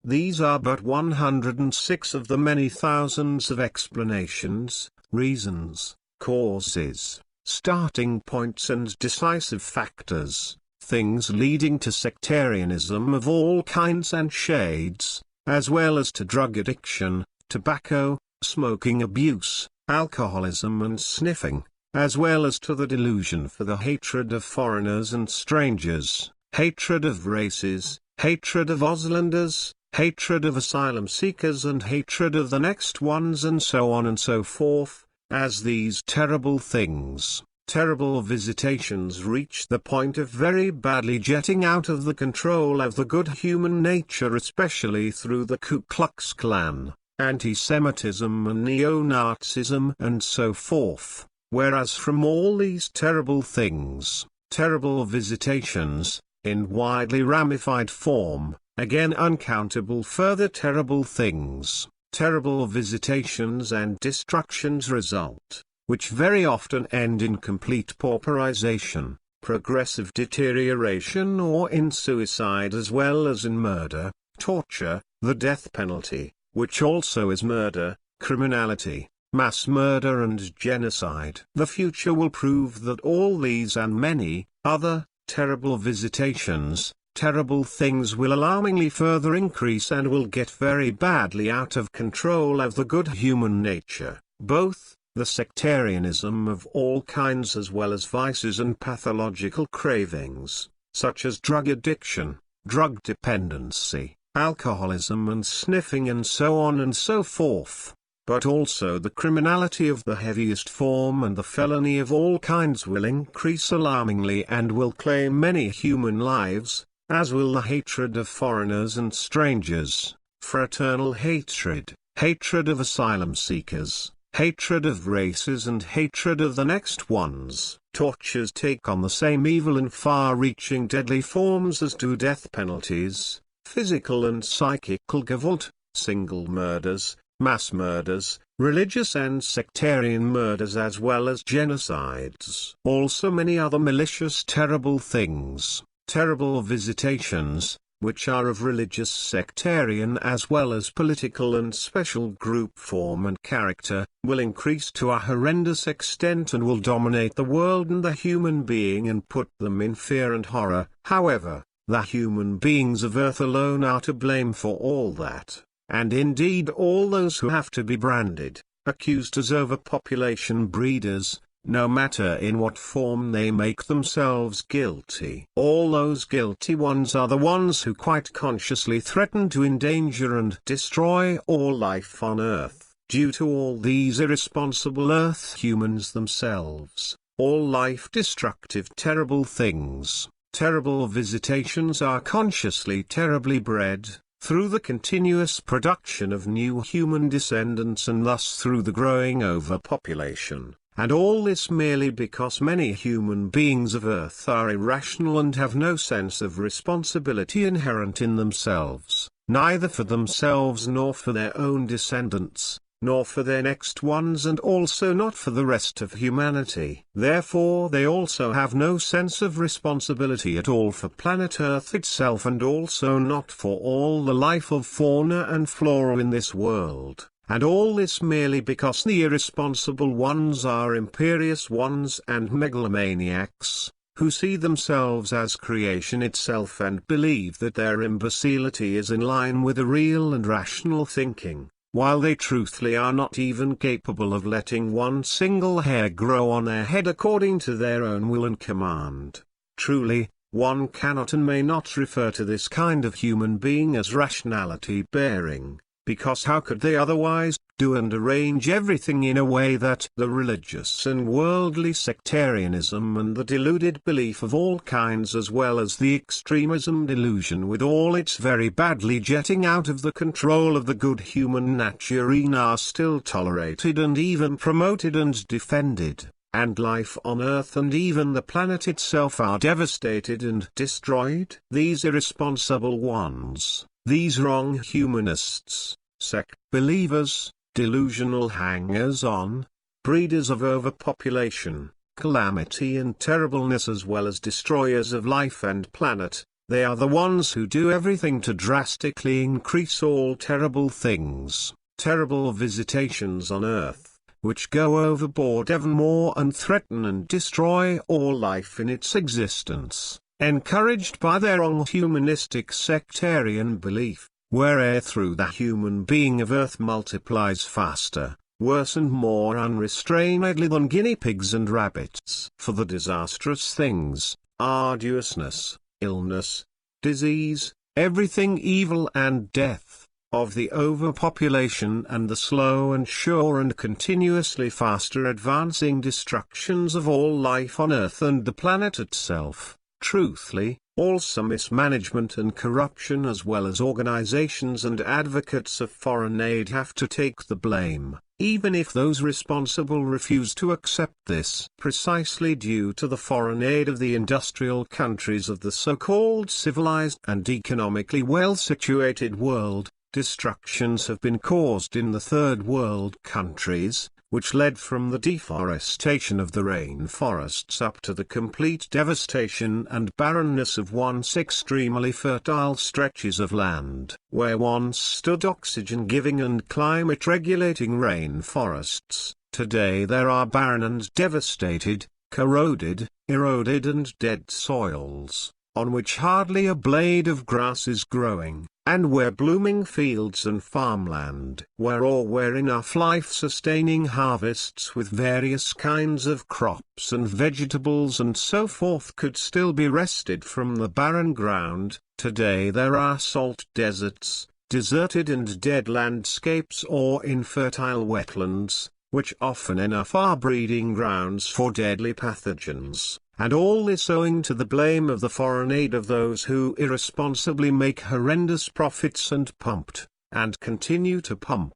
These are but 106 of the many thousands of explanations, reasons, causes, starting points and decisive factors, things leading to sectarianism of all kinds and shades, as well as to drug addiction, tobacco, smoking abuse, alcoholism and sniffing, as well as to the delusion for the hatred of foreigners and strangers, hatred of races, hatred of Auslanders, hatred of asylum seekers and hatred of the next ones, and so on and so forth. As these terrible things, terrible visitations reach the point of very badly jetting out of the control of the good human nature, especially through the Ku Klux Klan, anti-Semitism and neo-Nazism and so forth, whereas from all these terrible things, terrible visitations, in widely ramified form, again uncountable further terrible things, terrible visitations and destructions result, which very often end in complete pauperization, progressive deterioration, or in suicide, as well as in murder, torture, the death penalty, which also is murder, criminality, mass murder and genocide. The future will prove that all these and many other terrible visitations, terrible things will alarmingly further increase and will get very badly out of control of the good human nature, both the sectarianism of all kinds as well as vices and pathological cravings, such as drug addiction, drug dependency, alcoholism and sniffing and so on and so forth. But also the criminality of the heaviest form and the felony of all kinds will increase alarmingly and will claim many human lives, as will the hatred of foreigners and strangers, fraternal hatred, hatred of asylum seekers, hatred of races and hatred of the next ones. Tortures take on the same evil in far-reaching deadly forms as do death penalties, physical and psychical Gewalt, single murders, mass murders, religious and sectarian murders, as well as genocides. Also many other malicious terrible things, terrible visitations, which are of religious, sectarian as well as political and special group form and character, will increase to a horrendous extent and will dominate the world and the human being and put them in fear and horror. However, the human beings of Earth alone are to blame for all that. And indeed all those who have to be branded, accused as overpopulation breeders, no matter in what form they make themselves guilty. All those guilty ones are the ones who quite consciously threaten to endanger and destroy all life on Earth. Due to all these irresponsible Earth humans themselves, all life-destructive terrible things, terrible visitations are consciously terribly bred, through the continuous production of new human descendants and thus through the growing overpopulation, and all this merely because many human beings of Earth are irrational and have no sense of responsibility inherent in themselves, neither for themselves nor for their own descendants, nor for their next ones, and also not for the rest of humanity. Therefore they also have no sense of responsibility at all for planet Earth itself, and also not for all the life of fauna and flora in this world, and all this merely because the irresponsible ones are imperious ones and megalomaniacs, who see themselves as creation itself and believe that their imbecility is in line with a real and rational thinking, while they truthfully are not even capable of letting one single hair grow on their head according to their own will and command. Truly, One cannot and may not refer to this kind of human being as rationality-bearing, because how could they otherwise do and arrange everything in a way that the religious and worldly sectarianism and the deluded belief of all kinds, as well as the extremism delusion with all its very badly jetting out of the control of the good human nature, are still tolerated and even promoted and defended, and life on Earth and even the planet itself are devastated and destroyed? These irresponsible ones, these wrong humanists, sect believers, delusional hangers-on, breeders of overpopulation, calamity and terribleness, as well as destroyers of life and planet, they are the ones who do everything to drastically increase all terrible things, terrible visitations on Earth, which go overboard ever more and threaten and destroy all life in its existence, encouraged by their wrong humanistic sectarian belief, where through the human being of Earth multiplies faster, worse and more unrestrainedly than guinea pigs and rabbits. For the disastrous things, arduousness, illness, disease, everything evil and death, of the overpopulation and the slow and sure and continuously faster advancing destructions of all life on Earth and the planet itself, truthfully, also mismanagement and corruption, as well as organizations and advocates of foreign aid, have to take the blame, even if those responsible refuse to accept this. Precisely due to the foreign aid of the industrial countries of the so-called civilized and economically well-situated world, destructions have been caused in the third world countries, which led from the deforestation of the rainforests up to the complete devastation and barrenness of once extremely fertile stretches of land. Where once stood oxygen-giving and climate-regulating rainforests, today there are barren and devastated, corroded, eroded and dead soils, on which hardly a blade of grass is growing, and where blooming fields and farmland, where enough life-sustaining harvests with various kinds of crops and vegetables and so forth could still be wrested from the barren ground, today there are salt deserts, deserted and dead landscapes or infertile wetlands, which often enough are breeding grounds for deadly pathogens. And all this owing to the blame of the foreign aid of those who irresponsibly make horrendous profits and pumped, and continue to pump,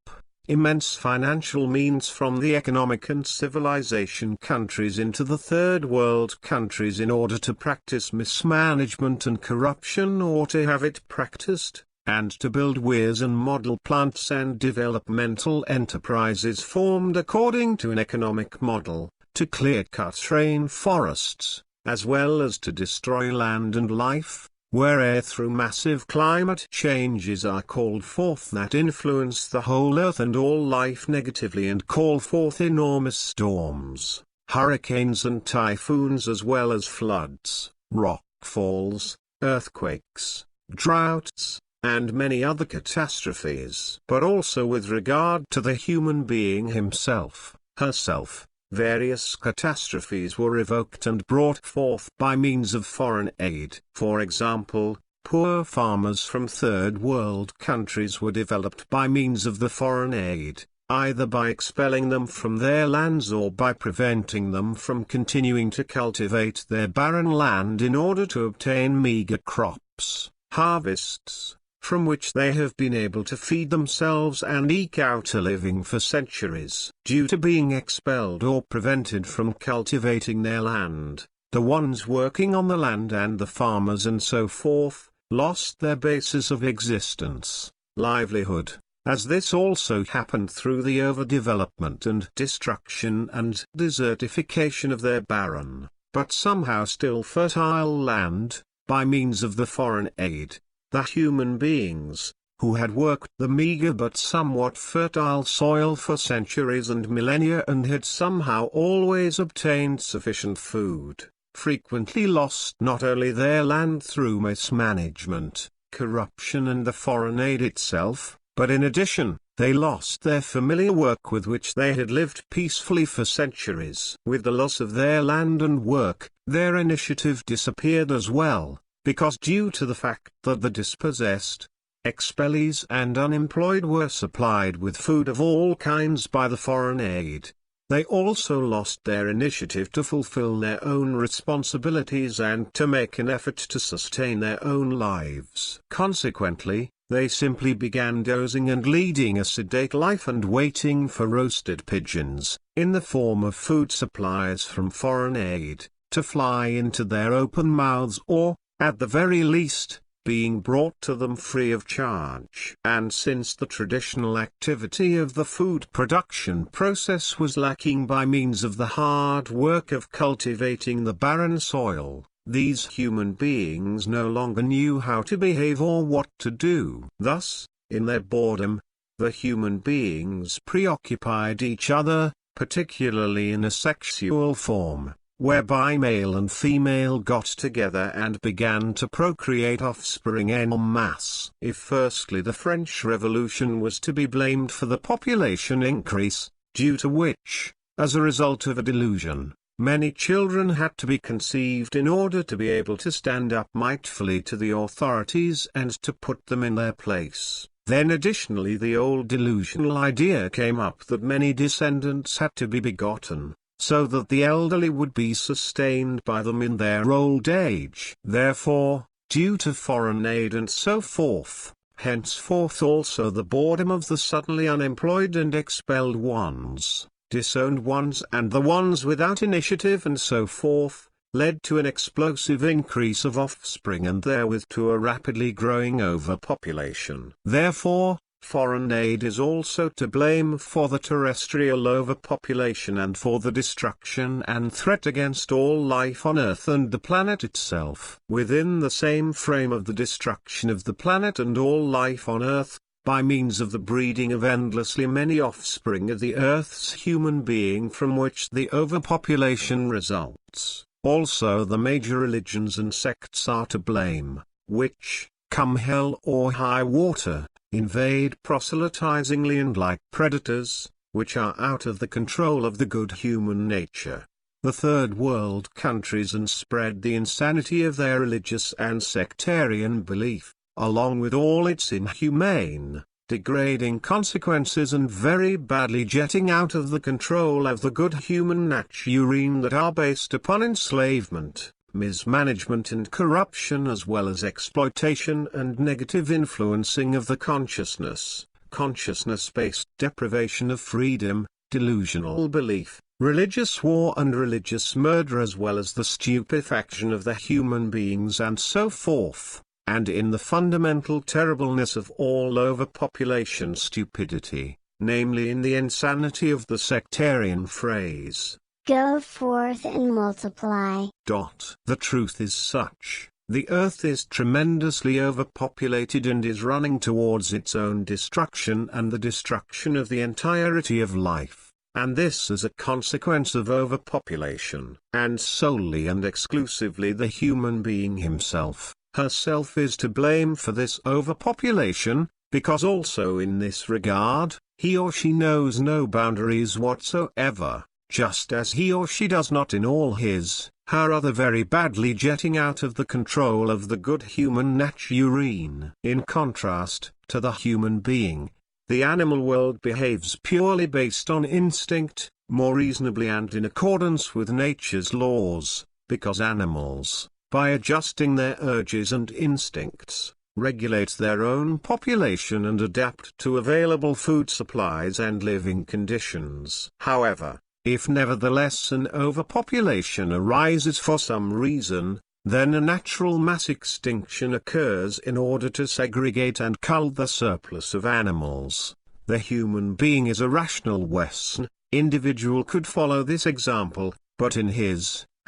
immense financial means from the economic and civilization countries into the third world countries in order to practice mismanagement and corruption, or to have it practiced, and to build weirs and model plants and developmental enterprises formed according to an economic model, to clear-cut rain-forests, as well as to destroy land and life, where through massive climate changes are called forth that influence the whole Earth and all life negatively and call forth enormous storms, hurricanes and typhoons, as well as floods, rockfalls, earthquakes, droughts, and many other catastrophes. But also with regard to the human being himself, herself, various catastrophes were evoked and brought forth by means of foreign aid. For example, poor farmers from third world countries were developed by means of the foreign aid, either by expelling them from their lands or by preventing them from continuing to cultivate their barren land in order to obtain meager crops, harvests, from which they have been able to feed themselves and eke out a living for centuries. Due to being expelled or prevented from cultivating their land, the ones working on the land and the farmers and so forth, lost their basis of existence, livelihood, as this also happened through the overdevelopment and destruction and desertification of their barren, but somehow still fertile land, by means of the foreign aid. The human beings, who had worked the meager but somewhat fertile soil for centuries and millennia and had somehow always obtained sufficient food, frequently lost not only their land through mismanagement, corruption and the foreign aid itself, but in addition, They lost their familiar work with which they had lived peacefully for centuries. With the loss of their land and work, their initiative disappeared as well, because due to the fact that the dispossessed, expellees and unemployed were supplied with food of all kinds by the foreign aid, they also lost their initiative to fulfill their own responsibilities and to make an effort to sustain their own lives. Consequently, they simply began dozing and leading a sedate life and waiting for roasted pigeons, in the form of food supplies from foreign aid, to fly into their open mouths or, at the very least, being brought to them free of charge. And since the traditional activity of the food production process was lacking by means of the hard work of cultivating the barren soil, these human beings no longer knew how to behave or what to do. Thus, in their boredom, the human beings preoccupied each other, particularly in a sexual form, whereby male and female got together and began to procreate offspring en masse. If firstly the French Revolution was to be blamed for the population increase, due to which, as a result of a delusion, many children had to be conceived in order to be able to stand up mightfully to the authorities and to put them in their place, then additionally the old delusional idea came up that many descendants had to be begotten, so that the elderly would be sustained by them in their old age. Therefore, due to foreign aid and so forth, henceforth also the boredom of the suddenly unemployed and expelled ones, disowned ones and the ones without initiative and so forth, led to an explosive increase of offspring and therewith to a rapidly growing overpopulation. Therefore, foreign aid is also to blame for the terrestrial overpopulation and for the destruction and threat against all life on Earth and the planet itself. Within the same frame of the destruction of the planet and all life on Earth, by means of the breeding of endlessly many offspring of the Earth's human being from which the overpopulation results, also the major religions and sects are to blame, which, come hell or high water, invade proselytizingly and like predators, which are out of the control of the good human nature, the third world countries and spread the insanity of their religious and sectarian belief, along with all its inhumane, degrading consequences and very badly jetting out of the control of the good human nature that are based upon enslavement, mismanagement and corruption as well as exploitation and negative influencing of the consciousness, consciousness-based deprivation of freedom, delusional belief, religious war and religious murder as well as the stupefaction of the human beings and so forth, and in the fundamental terribleness of all overpopulation stupidity, namely in the insanity of the sectarian phrase, "Go forth and multiply." The truth is such, the earth is tremendously overpopulated and is running towards its own destruction and the destruction of the entirety of life, and this is a consequence of overpopulation, and solely and exclusively the human being himself, herself is to blame for this overpopulation, because also in this regard, he or she knows no boundaries whatsoever, just as he or she does not in all his, her other very badly jetting out of the control of the good human nature. In contrast to the human being, the animal world behaves purely based on instinct, more reasonably and in accordance with nature's laws, because animals, by adjusting their urges and instincts, regulate their own population and adapt to available food supplies and living conditions. However, if nevertheless an overpopulation arises for some reason, then a natural mass extinction occurs in order to segregate and cull the surplus of animals. The human being is a rational Western individual could follow this example, but in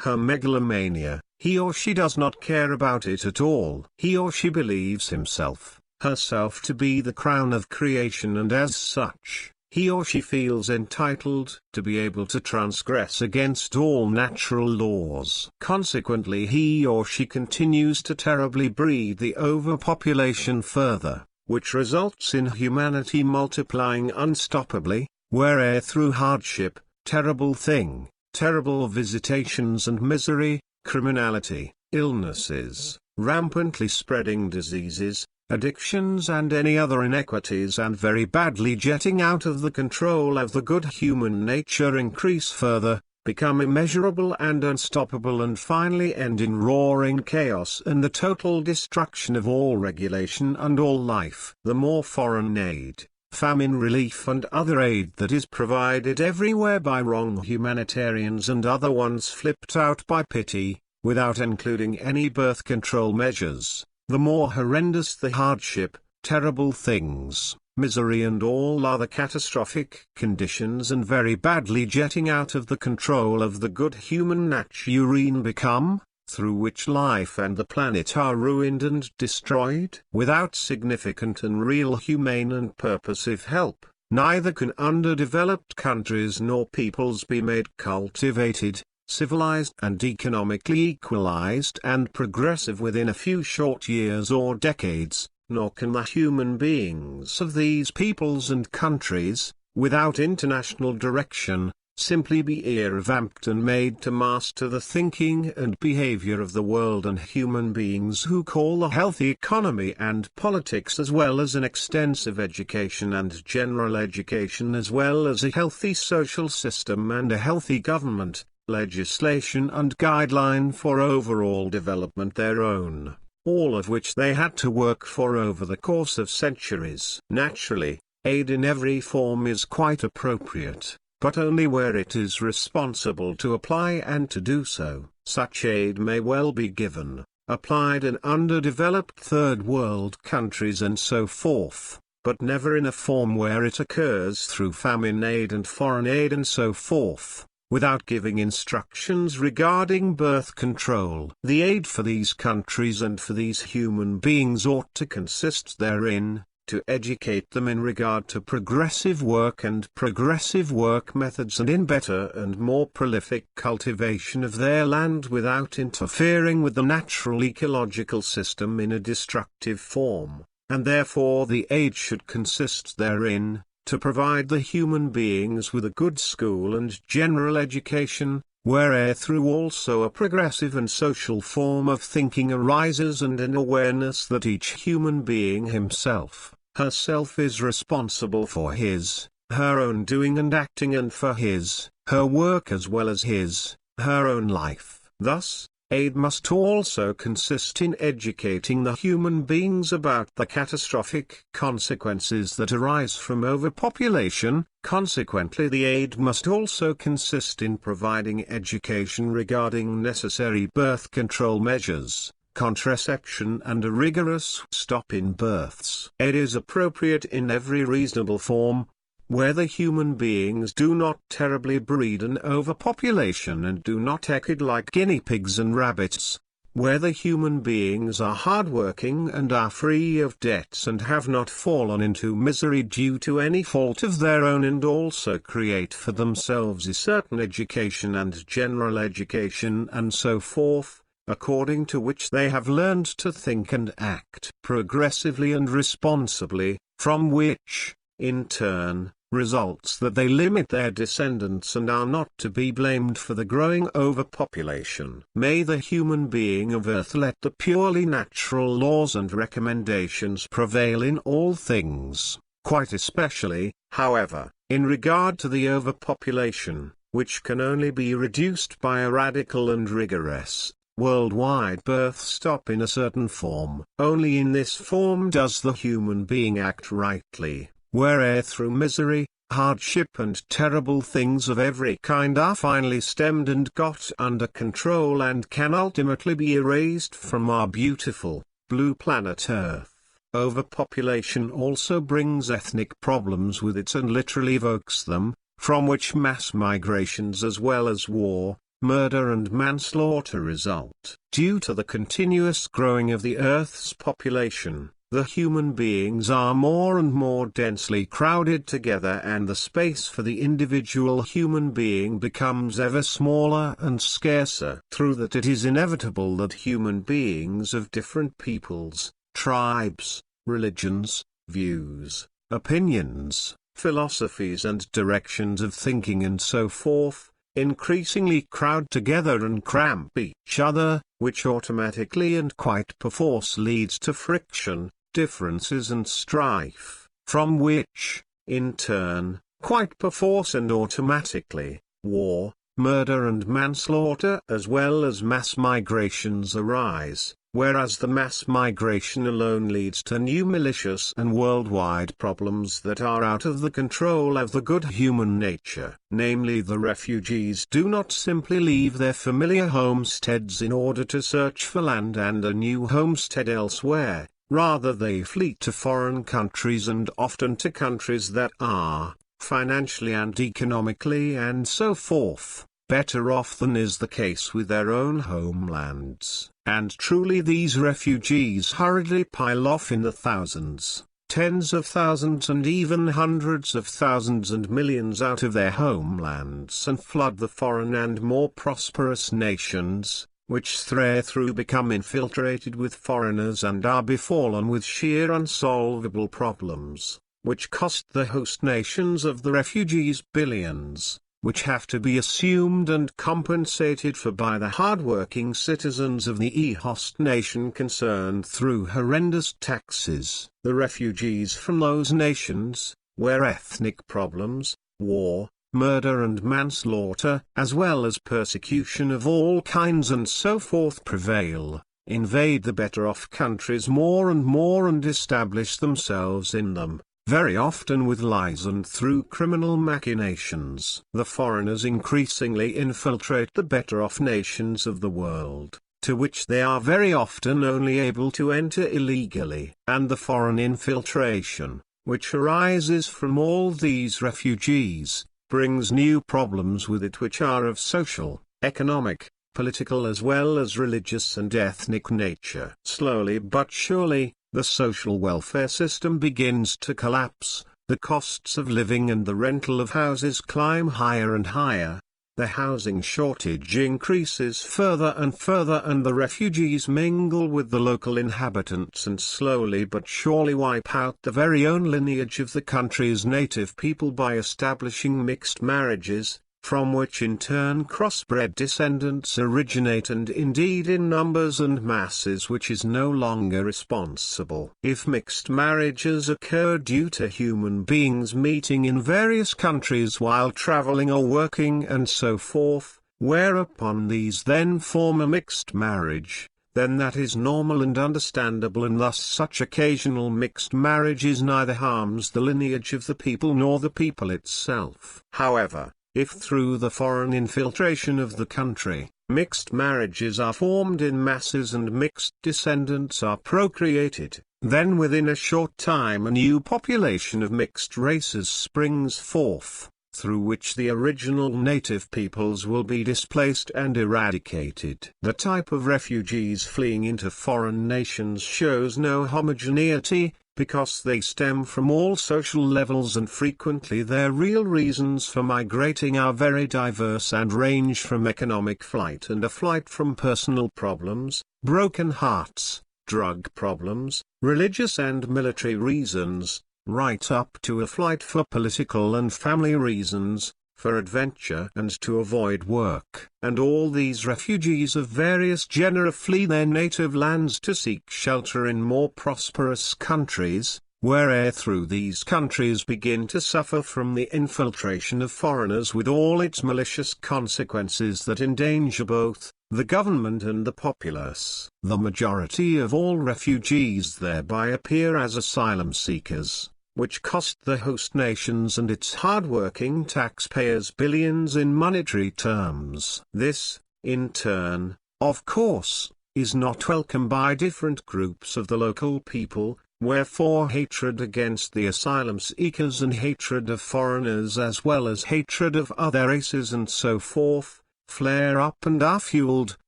her megalomania, he or she does not care about it at all. He or she believes himself, herself to be the crown of creation and as such, he or she feels entitled to be able to transgress against all natural laws. Consequently he or she continues to terribly breed the overpopulation further, which results in humanity multiplying unstoppably, where through hardship, terrible thing, terrible visitations and misery, criminality, illnesses, rampantly spreading diseases, addictions and any other inequities and very badly jetting out of the control of the good human nature increase further, become immeasurable and unstoppable and finally end in roaring chaos and the total destruction of all regulation and all life. The more foreign aid, famine relief and other aid that is provided everywhere by wrong humanitarians and other ones flipped out by pity, without including any birth control measures, the more horrendous the hardship, terrible things, misery and all other catastrophic conditions and very badly jetting out of the control of the good human nature become, through which life and the planet are ruined and destroyed. Without significant and real humane and purposive help, neither can underdeveloped countries nor peoples be made cultivated, civilized and economically equalized and progressive within a few short years or decades, nor can the human beings of these peoples and countries, without international direction, simply be revamped and made to master the thinking and behavior of the world and human beings who call a healthy economy and politics as well as an extensive education and general education as well as a healthy social system and a healthy government, legislation and guideline for overall development their own, all of which they had to work for over the course of centuries. Naturally, aid in every form is quite appropriate, but only where it is responsible to apply and to do so. Such aid may well be given, applied in underdeveloped third world countries and so forth, but never in a form where it occurs through famine aid and foreign aid and so forth, without giving instructions regarding birth control. The aid for these countries and for these human beings ought to consist therein, to educate them in regard to progressive work and progressive work methods and in better and more prolific cultivation of their land without interfering with the natural ecological system in a destructive form, and therefore the aid should consist therein, to provide the human beings with a good school and general education, where through also a progressive and social form of thinking arises and an awareness that each human being himself, herself is responsible for his, her own doing and acting and for his, her work as well as his, her own life. Thus, aid must also consist in educating the human beings about the catastrophic consequences that arise from overpopulation. Consequently, the aid must also consist in providing education regarding necessary birth control measures, contraception and a rigorous stop in births. Aid is appropriate in every reasonable form, where the human beings do not terribly breed an overpopulation and do not ekid like guinea pigs and rabbits, where the human beings are hardworking and are free of debts and have not fallen into misery due to any fault of their own and also create for themselves a certain education and general education and so forth, according to which they have learned to think and act progressively and responsibly, from which, in turn, results that they limit their descendants and are not to be blamed for the growing overpopulation. May the human being of earth let the purely natural laws and recommendations prevail in all things, quite especially, however, in regard to the overpopulation, which can only be reduced by a radical and rigorous, worldwide birth stop in a certain form. Only in this form does the human being act rightly, where through misery, hardship and terrible things of every kind are finally stemmed and got under control and can ultimately be erased from our beautiful, blue planet Earth. Overpopulation also brings ethnic problems with it and literally evokes them, from which mass migrations as well as war, murder and manslaughter result. Due to the continuous growing of the Earth's population, the human beings are more and more densely crowded together and the space for the individual human being becomes ever smaller and scarcer. Through that it is inevitable that human beings of different peoples, tribes, religions, views, opinions, philosophies and directions of thinking and so forth, increasingly crowd together and cramp each other, which automatically and quite perforce leads to friction, differences and strife, from which, in turn, quite perforce and automatically, war, murder and manslaughter as well as mass migrations arise, whereas the mass migration alone leads to new malicious and worldwide problems that are out of the control of the good human nature. Namely, the refugees do not simply leave their familiar homesteads in order to search for land and a new homestead elsewhere, rather they flee to foreign countries and often to countries that are, financially and economically and so forth, better off than is the case with their own homelands. And truly these refugees hurriedly pile off in the thousands, tens of thousands and even hundreds of thousands and millions out of their homelands and flood the foreign and more prosperous nations, which therethrough become infiltrated with foreigners and are befallen with sheer unsolvable problems, which cost the host nations of the refugees billions, which have to be assumed and compensated for by the hard-working citizens of the host nation concerned through horrendous taxes. The refugees from those nations, where ethnic problems, war, murder and manslaughter, as well as persecution of all kinds and so forth prevail, invade the better-off countries more and establish themselves in them, very often with lies and through criminal machinations. The foreigners increasingly infiltrate the better-off nations of the world, to which they are very often only able to enter illegally. And the foreign infiltration, which arises from all these refugees, brings new problems with it which are of social, economic, political as well as religious and ethnic nature. Slowly but surely, the social welfare system begins to collapse, the costs of living and the rental of houses climb higher and higher, the housing shortage increases further and further and the refugees mingle with the local inhabitants and slowly but surely wipe out the very own lineage of the country's native people by establishing mixed marriages, from which in turn crossbred descendants originate and indeed in numbers and masses which is no longer responsible. If mixed marriages occur due to human beings meeting in various countries while traveling or working and so forth, whereupon these then form a mixed marriage, then that is normal and understandable and thus such occasional mixed marriages neither harms the lineage of the people nor the people itself. However, if through the foreign infiltration of the country, mixed marriages are formed in masses and mixed descendants are procreated, then within a short time a new population of mixed races springs forth, through which the original native peoples will be displaced and eradicated. The type of refugees fleeing into foreign nations shows no homogeneity, because they stem from all social levels and frequently their real reasons for migrating are very diverse and range from economic flight and a flight from personal problems, broken hearts, drug problems, religious and military reasons, right up to a flight for political and family reasons, for adventure and to avoid work. And all these refugees of various genera flee their native lands to seek shelter in more prosperous countries, wherethrough these countries begin to suffer from the infiltration of foreigners with all its malicious consequences that endanger both the government and the populace. The majority of all refugees thereby appear as asylum seekers, which cost the host nations and its hard-working taxpayers billions in monetary terms. This, in turn, of course, is not welcome by different groups of the local people, wherefore hatred against the asylum seekers and hatred of foreigners as well as hatred of other races and so forth, flare up and are fueled,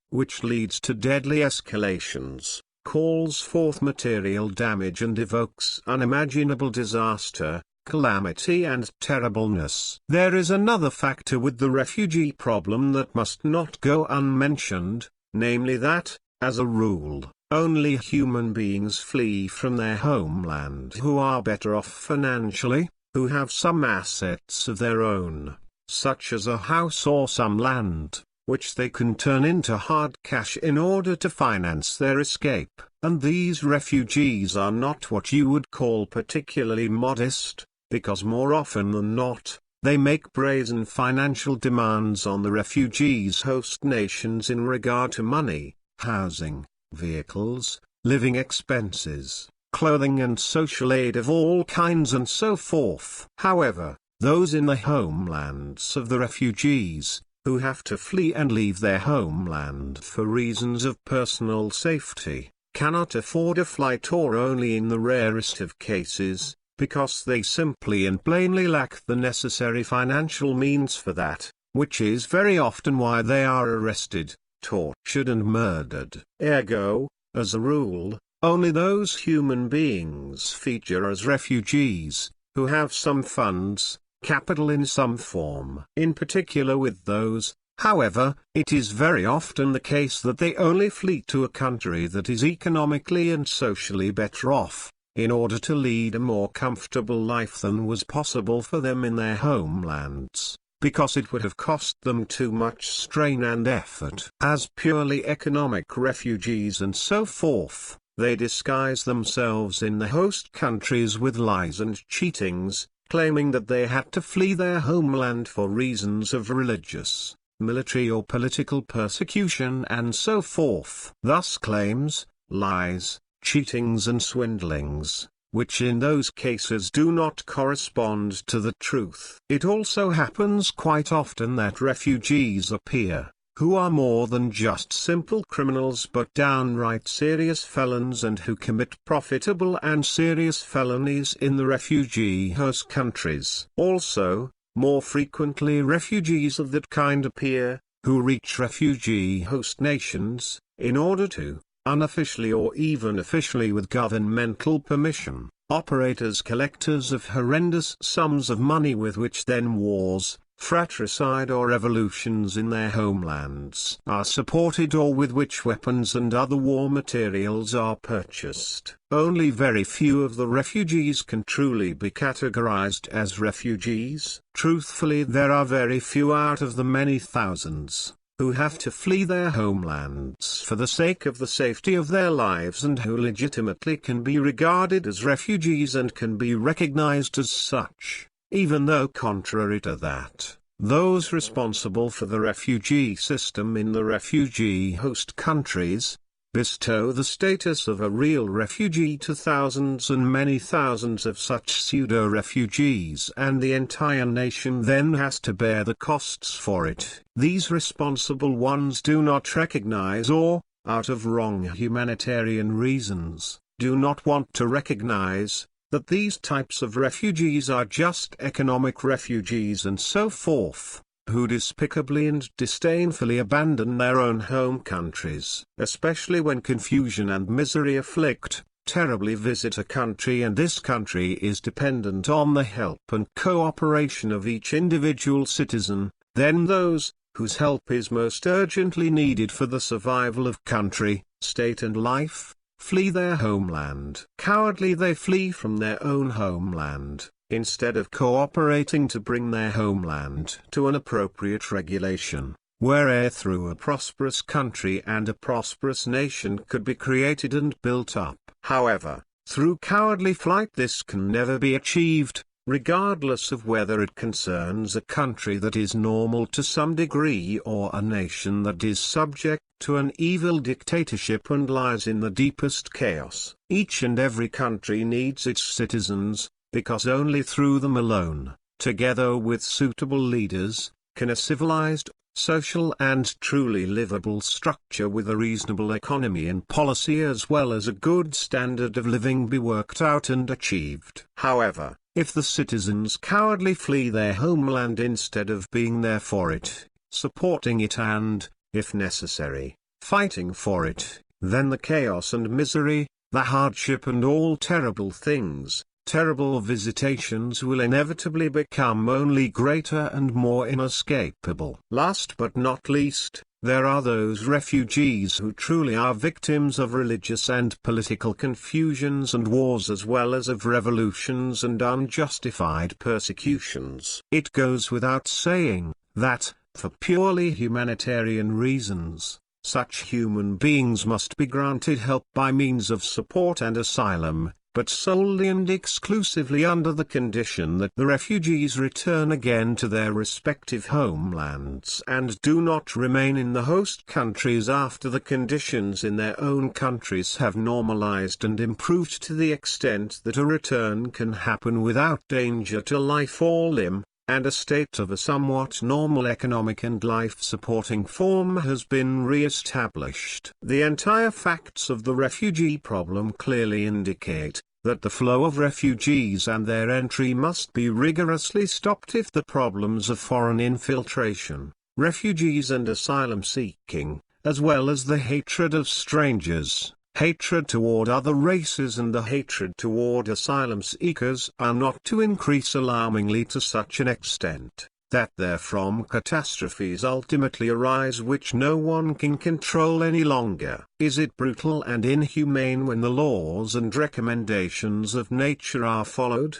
which leads to deadly escalations, calls forth material damage and evokes unimaginable disaster, calamity and terribleness. There is another factor with the refugee problem that must not go unmentioned, namely that, as a rule, Only human beings flee from their homeland who are better off financially, who have some assets of their own, such as a house or some land, which they can turn into hard cash in order to finance their escape. And these refugees are not what you would call particularly modest, because more often than not, they make brazen financial demands on the refugees' host nations in regard to money, housing, vehicles, living expenses, clothing and social aid of all kinds and so forth. However, those in the homelands of the refugees, who have to flee and leave their homeland for reasons of personal safety, cannot afford a flight or only in the rarest of cases, because they simply and plainly lack the necessary financial means for that, which is very often why they are arrested, tortured and murdered. Ergo, as a rule, only those human beings feature as refugees, who have some funds, capital in some form. In particular with those, however, it is very often the case that they only flee to a country that is economically and socially better off, in order to lead a more comfortable life than was possible for them in their homelands, because it would have cost them too much strain and effort. As purely economic refugees and so forth, they disguise themselves in the host countries with lies and cheatings, claiming that they had to flee their homeland for reasons of religious, military or political persecution and so forth. Thus claims, lies, cheatings and swindlings, which in those cases do not correspond to the truth. It also happens quite often that refugees appear, who are more than just simple criminals but downright serious felons and who commit profitable and serious felonies in the refugee host countries. Also, more frequently refugees of that kind appear, who reach refugee host nations, in order to, unofficially or even officially with governmental permission, operate as collectors of horrendous sums of money with which then wars, fratricide or revolutions in their homelands are supported or with which weapons and other war materials are purchased. Only very few of the refugees can truly be categorized as refugees. Truthfully, there are very few out of the many thousands who have to flee their homelands for the sake of the safety of their lives and who legitimately can be regarded as refugees and can be recognized as such, even though contrary to that, those responsible for the refugee system in the refugee host countries, bestow the status of a real refugee to thousands and many thousands of such pseudo-refugees, and the entire nation then has to bear the costs for it. These responsible ones do not recognize or, out of wrong humanitarian reasons, do not want to recognize that these types of refugees are just economic refugees and so forth, who despicably and disdainfully abandon their own home countries, especially when confusion and misery afflict, terribly visit a country and this country is dependent on the help and cooperation of each individual citizen, then those, whose help is most urgently needed for the survival of country, state and life, flee their homeland. Cowardly they flee from their own homeland, instead of cooperating to bring their homeland to an appropriate regulation, where through a prosperous country and a prosperous nation could be created and built up. However, through cowardly flight this can never be achieved, regardless of whether it concerns a country that is normal to some degree or a nation that is subject to an evil dictatorship and lies in the deepest chaos. Each and every country needs its citizens, because only through them alone, together with suitable leaders, can a civilized, social and truly livable structure with a reasonable economy and policy as well as a good standard of living be worked out and achieved. However, if the citizens cowardly flee their homeland instead of being there for it, supporting it and, if necessary, fighting for it, then the chaos and misery, the hardship and all terrible things, terrible visitations will inevitably become only greater and more inescapable. Last but not least, There are those refugees who truly are victims of religious and political confusions and wars, as well as of revolutions and unjustified persecutions. It goes without saying that, for purely humanitarian reasons, such human beings must be granted help by means of support and asylum, but solely and exclusively under the condition that the refugees return again to their respective homelands and do not remain in the host countries after the conditions in their own countries have normalized and improved to the extent that a return can happen without danger to life or limb, and a state of a somewhat normal economic and life-supporting form has been re-established. The entire facts of the refugee problem clearly indicate that the flow of refugees and their entry must be rigorously stopped if the problems of foreign infiltration, refugees and asylum seeking, as well as the hatred of strangers, hatred toward other races and the hatred toward asylum seekers are not to increase alarmingly to such an extent that therefrom catastrophes ultimately arise which no one can control any longer. Is it brutal and inhumane when the laws and recommendations of nature are followed?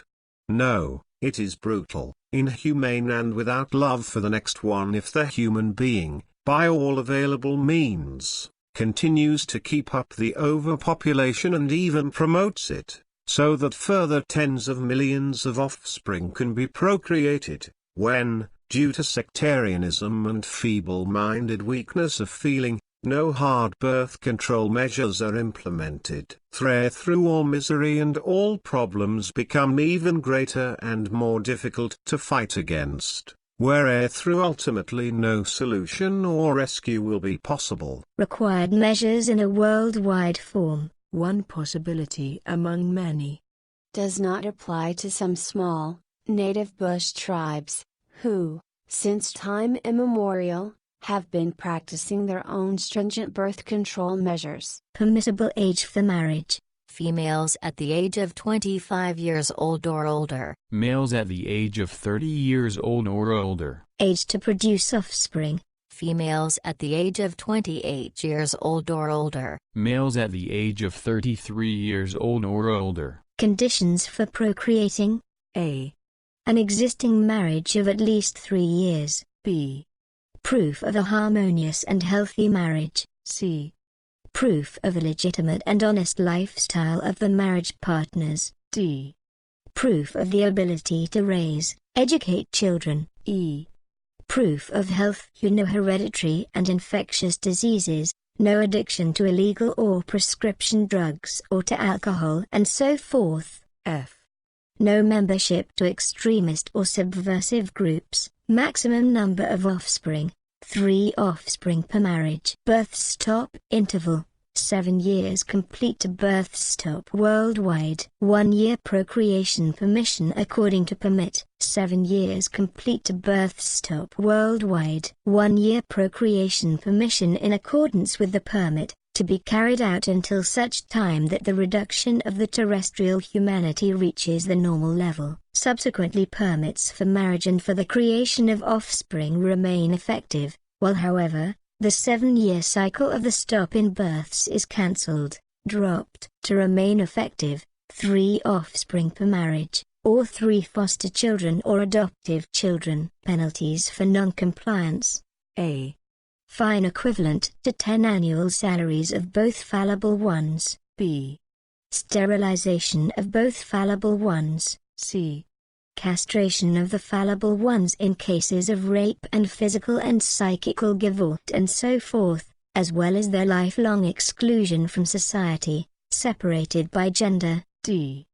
No, it is brutal, inhumane and without love for the next one if the human being, by all available means, continues to keep up the overpopulation and even promotes it, so that further tens of millions of offspring can be procreated, when, due to sectarianism and feeble-minded weakness of feeling, no hard birth control measures are implemented. Through all misery and all problems become even greater and more difficult to fight against, where through ultimately no solution or rescue will be possible. Required measures in a worldwide form. One possibility among many. Does not apply to some small, native bush tribes, who, since time immemorial, have been practicing their own stringent birth control measures. Permissible age for marriage. Females at the age of 25 years old or older. Males at the age of 30 years old or older. Age to produce offspring. Females at the age of 28 years old or older. Males at the age of 33 years old or older. Conditions for procreating. A. An existing marriage of at least 3 years. B. Proof of a harmonious and healthy marriage. C. Proof of a legitimate and honest lifestyle of the marriage partners. D. Proof of the ability to raise, educate children. E. Proof of health, no hereditary and infectious diseases, no addiction to illegal or prescription drugs or to alcohol and so forth. F. No membership to extremist or subversive groups. Maximum number of offspring, 3 offspring per marriage. Birth stop interval, 7 years complete to birth stop worldwide. 1 year procreation permission according to permit, 7 years complete to birth stop worldwide. 1 year procreation permission in accordance with the permit, to be carried out until such time that the reduction of the terrestrial humanity reaches the normal level. Subsequently permits for marriage and for the creation of offspring remain effective, while however, the 7-year cycle of the stop in births is cancelled, dropped. To remain effective, 3 offspring per marriage, or 3 foster children or adoptive children. Penalties for non-compliance. A. Fine equivalent to 10 annual salaries of both fallible ones. B. Sterilization of both fallible ones. C. Castration of the fallible ones in cases of rape and physical and psychical Gewalt and so forth, as well as their lifelong exclusion from society, separated by gender. D.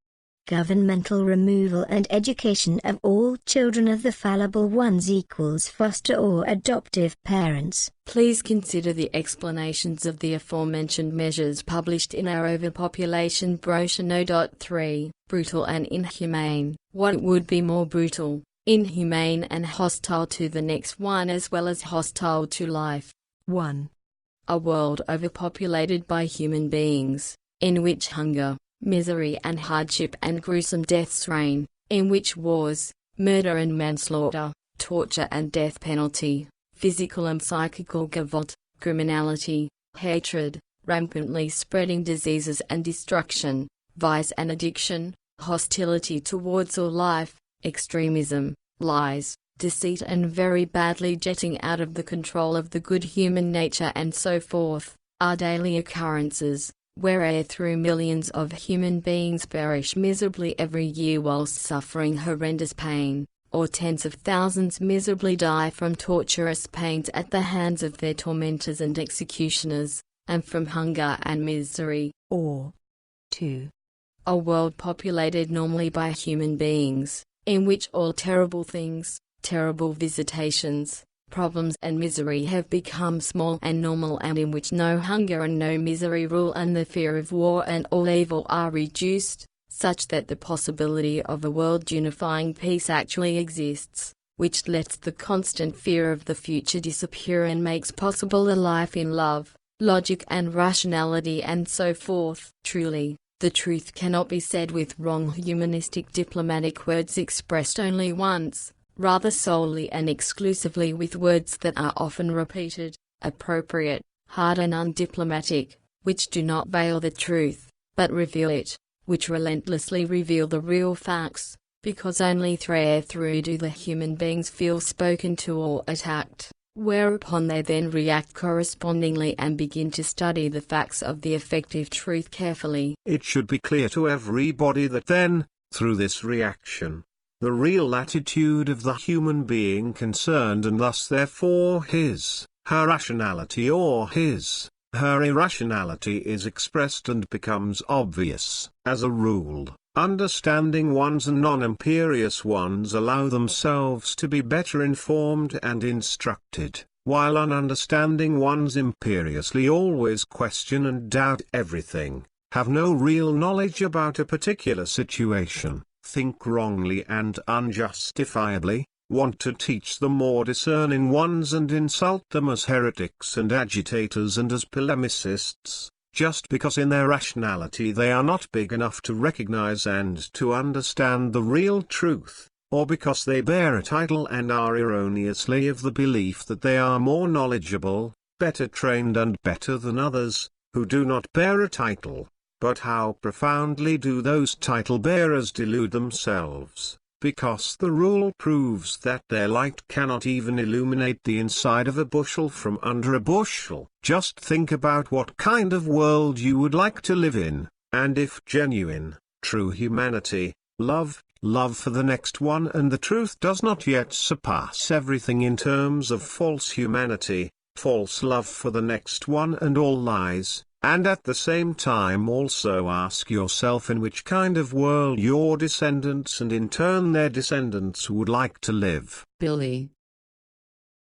Governmental removal and education of all children of the fallible ones equals foster or adoptive parents. Please consider the explanations of the aforementioned measures published in our overpopulation brochure. No. 3. Brutal and inhumane. What would be more brutal, inhumane and hostile to the next one as well as hostile to life? 1. A world overpopulated by human beings, in which hunger, misery and hardship and gruesome deaths reign, in which wars, murder and manslaughter, torture and death penalty, physical and psychical Gewalt, criminality, hatred, rampantly spreading diseases and destruction, vice and addiction, hostility towards all life, extremism, lies, deceit and very badly jetting out of the control of the good human nature and so forth, are daily occurrences, wherethrough millions of human beings perish miserably every year whilst suffering horrendous pain, or tens of thousands miserably die from torturous pains at the hands of their tormentors and executioners, and from hunger and misery. Or 2. A world populated normally by human beings, in which all terrible things, terrible visitations, problems and misery have become small and normal, and in which no hunger and no misery rule and the fear of war and all evil are reduced, such that the possibility of a world unifying peace actually exists, which lets the constant fear of the future disappear and makes possible a life in love, logic and rationality and so forth. Truly, the truth cannot be said with wrong humanistic diplomatic words expressed only once, rather solely and exclusively with words that are often repeated, appropriate, hard and undiplomatic, which do not veil the truth, but reveal it, which relentlessly reveal the real facts, because only therethrough do the human beings feel spoken to or attacked, whereupon they then react correspondingly and begin to study the facts of the effective truth carefully. It should be clear to everybody that then, through this reaction, the real attitude of the human being concerned and thus therefore her rationality or her irrationality is expressed and becomes obvious. As a rule, understanding ones and non-imperious ones allow themselves to be better informed and instructed, while ununderstanding ones imperiously always question and doubt everything, have no real knowledge about a particular situation, think wrongly and unjustifiably, want to teach the more discerning ones and insult them as heretics and agitators and as polemicists, just because in their rationality they are not big enough to recognize and to understand the real truth, or because they bear a title and are erroneously of the belief that they are more knowledgeable, better trained and better than others, who do not bear a title. But how profoundly do those title-bearers delude themselves, because the rule proves that their light cannot even illuminate the inside of a bushel from under a bushel. Just think about what kind of world you would like to live in, and if genuine, true humanity, love for the next one and the truth does not yet surpass everything in terms of false humanity, false love for the next one and all lies, and at the same time also ask yourself in which kind of world your descendants and in turn their descendants would like to live. Billy,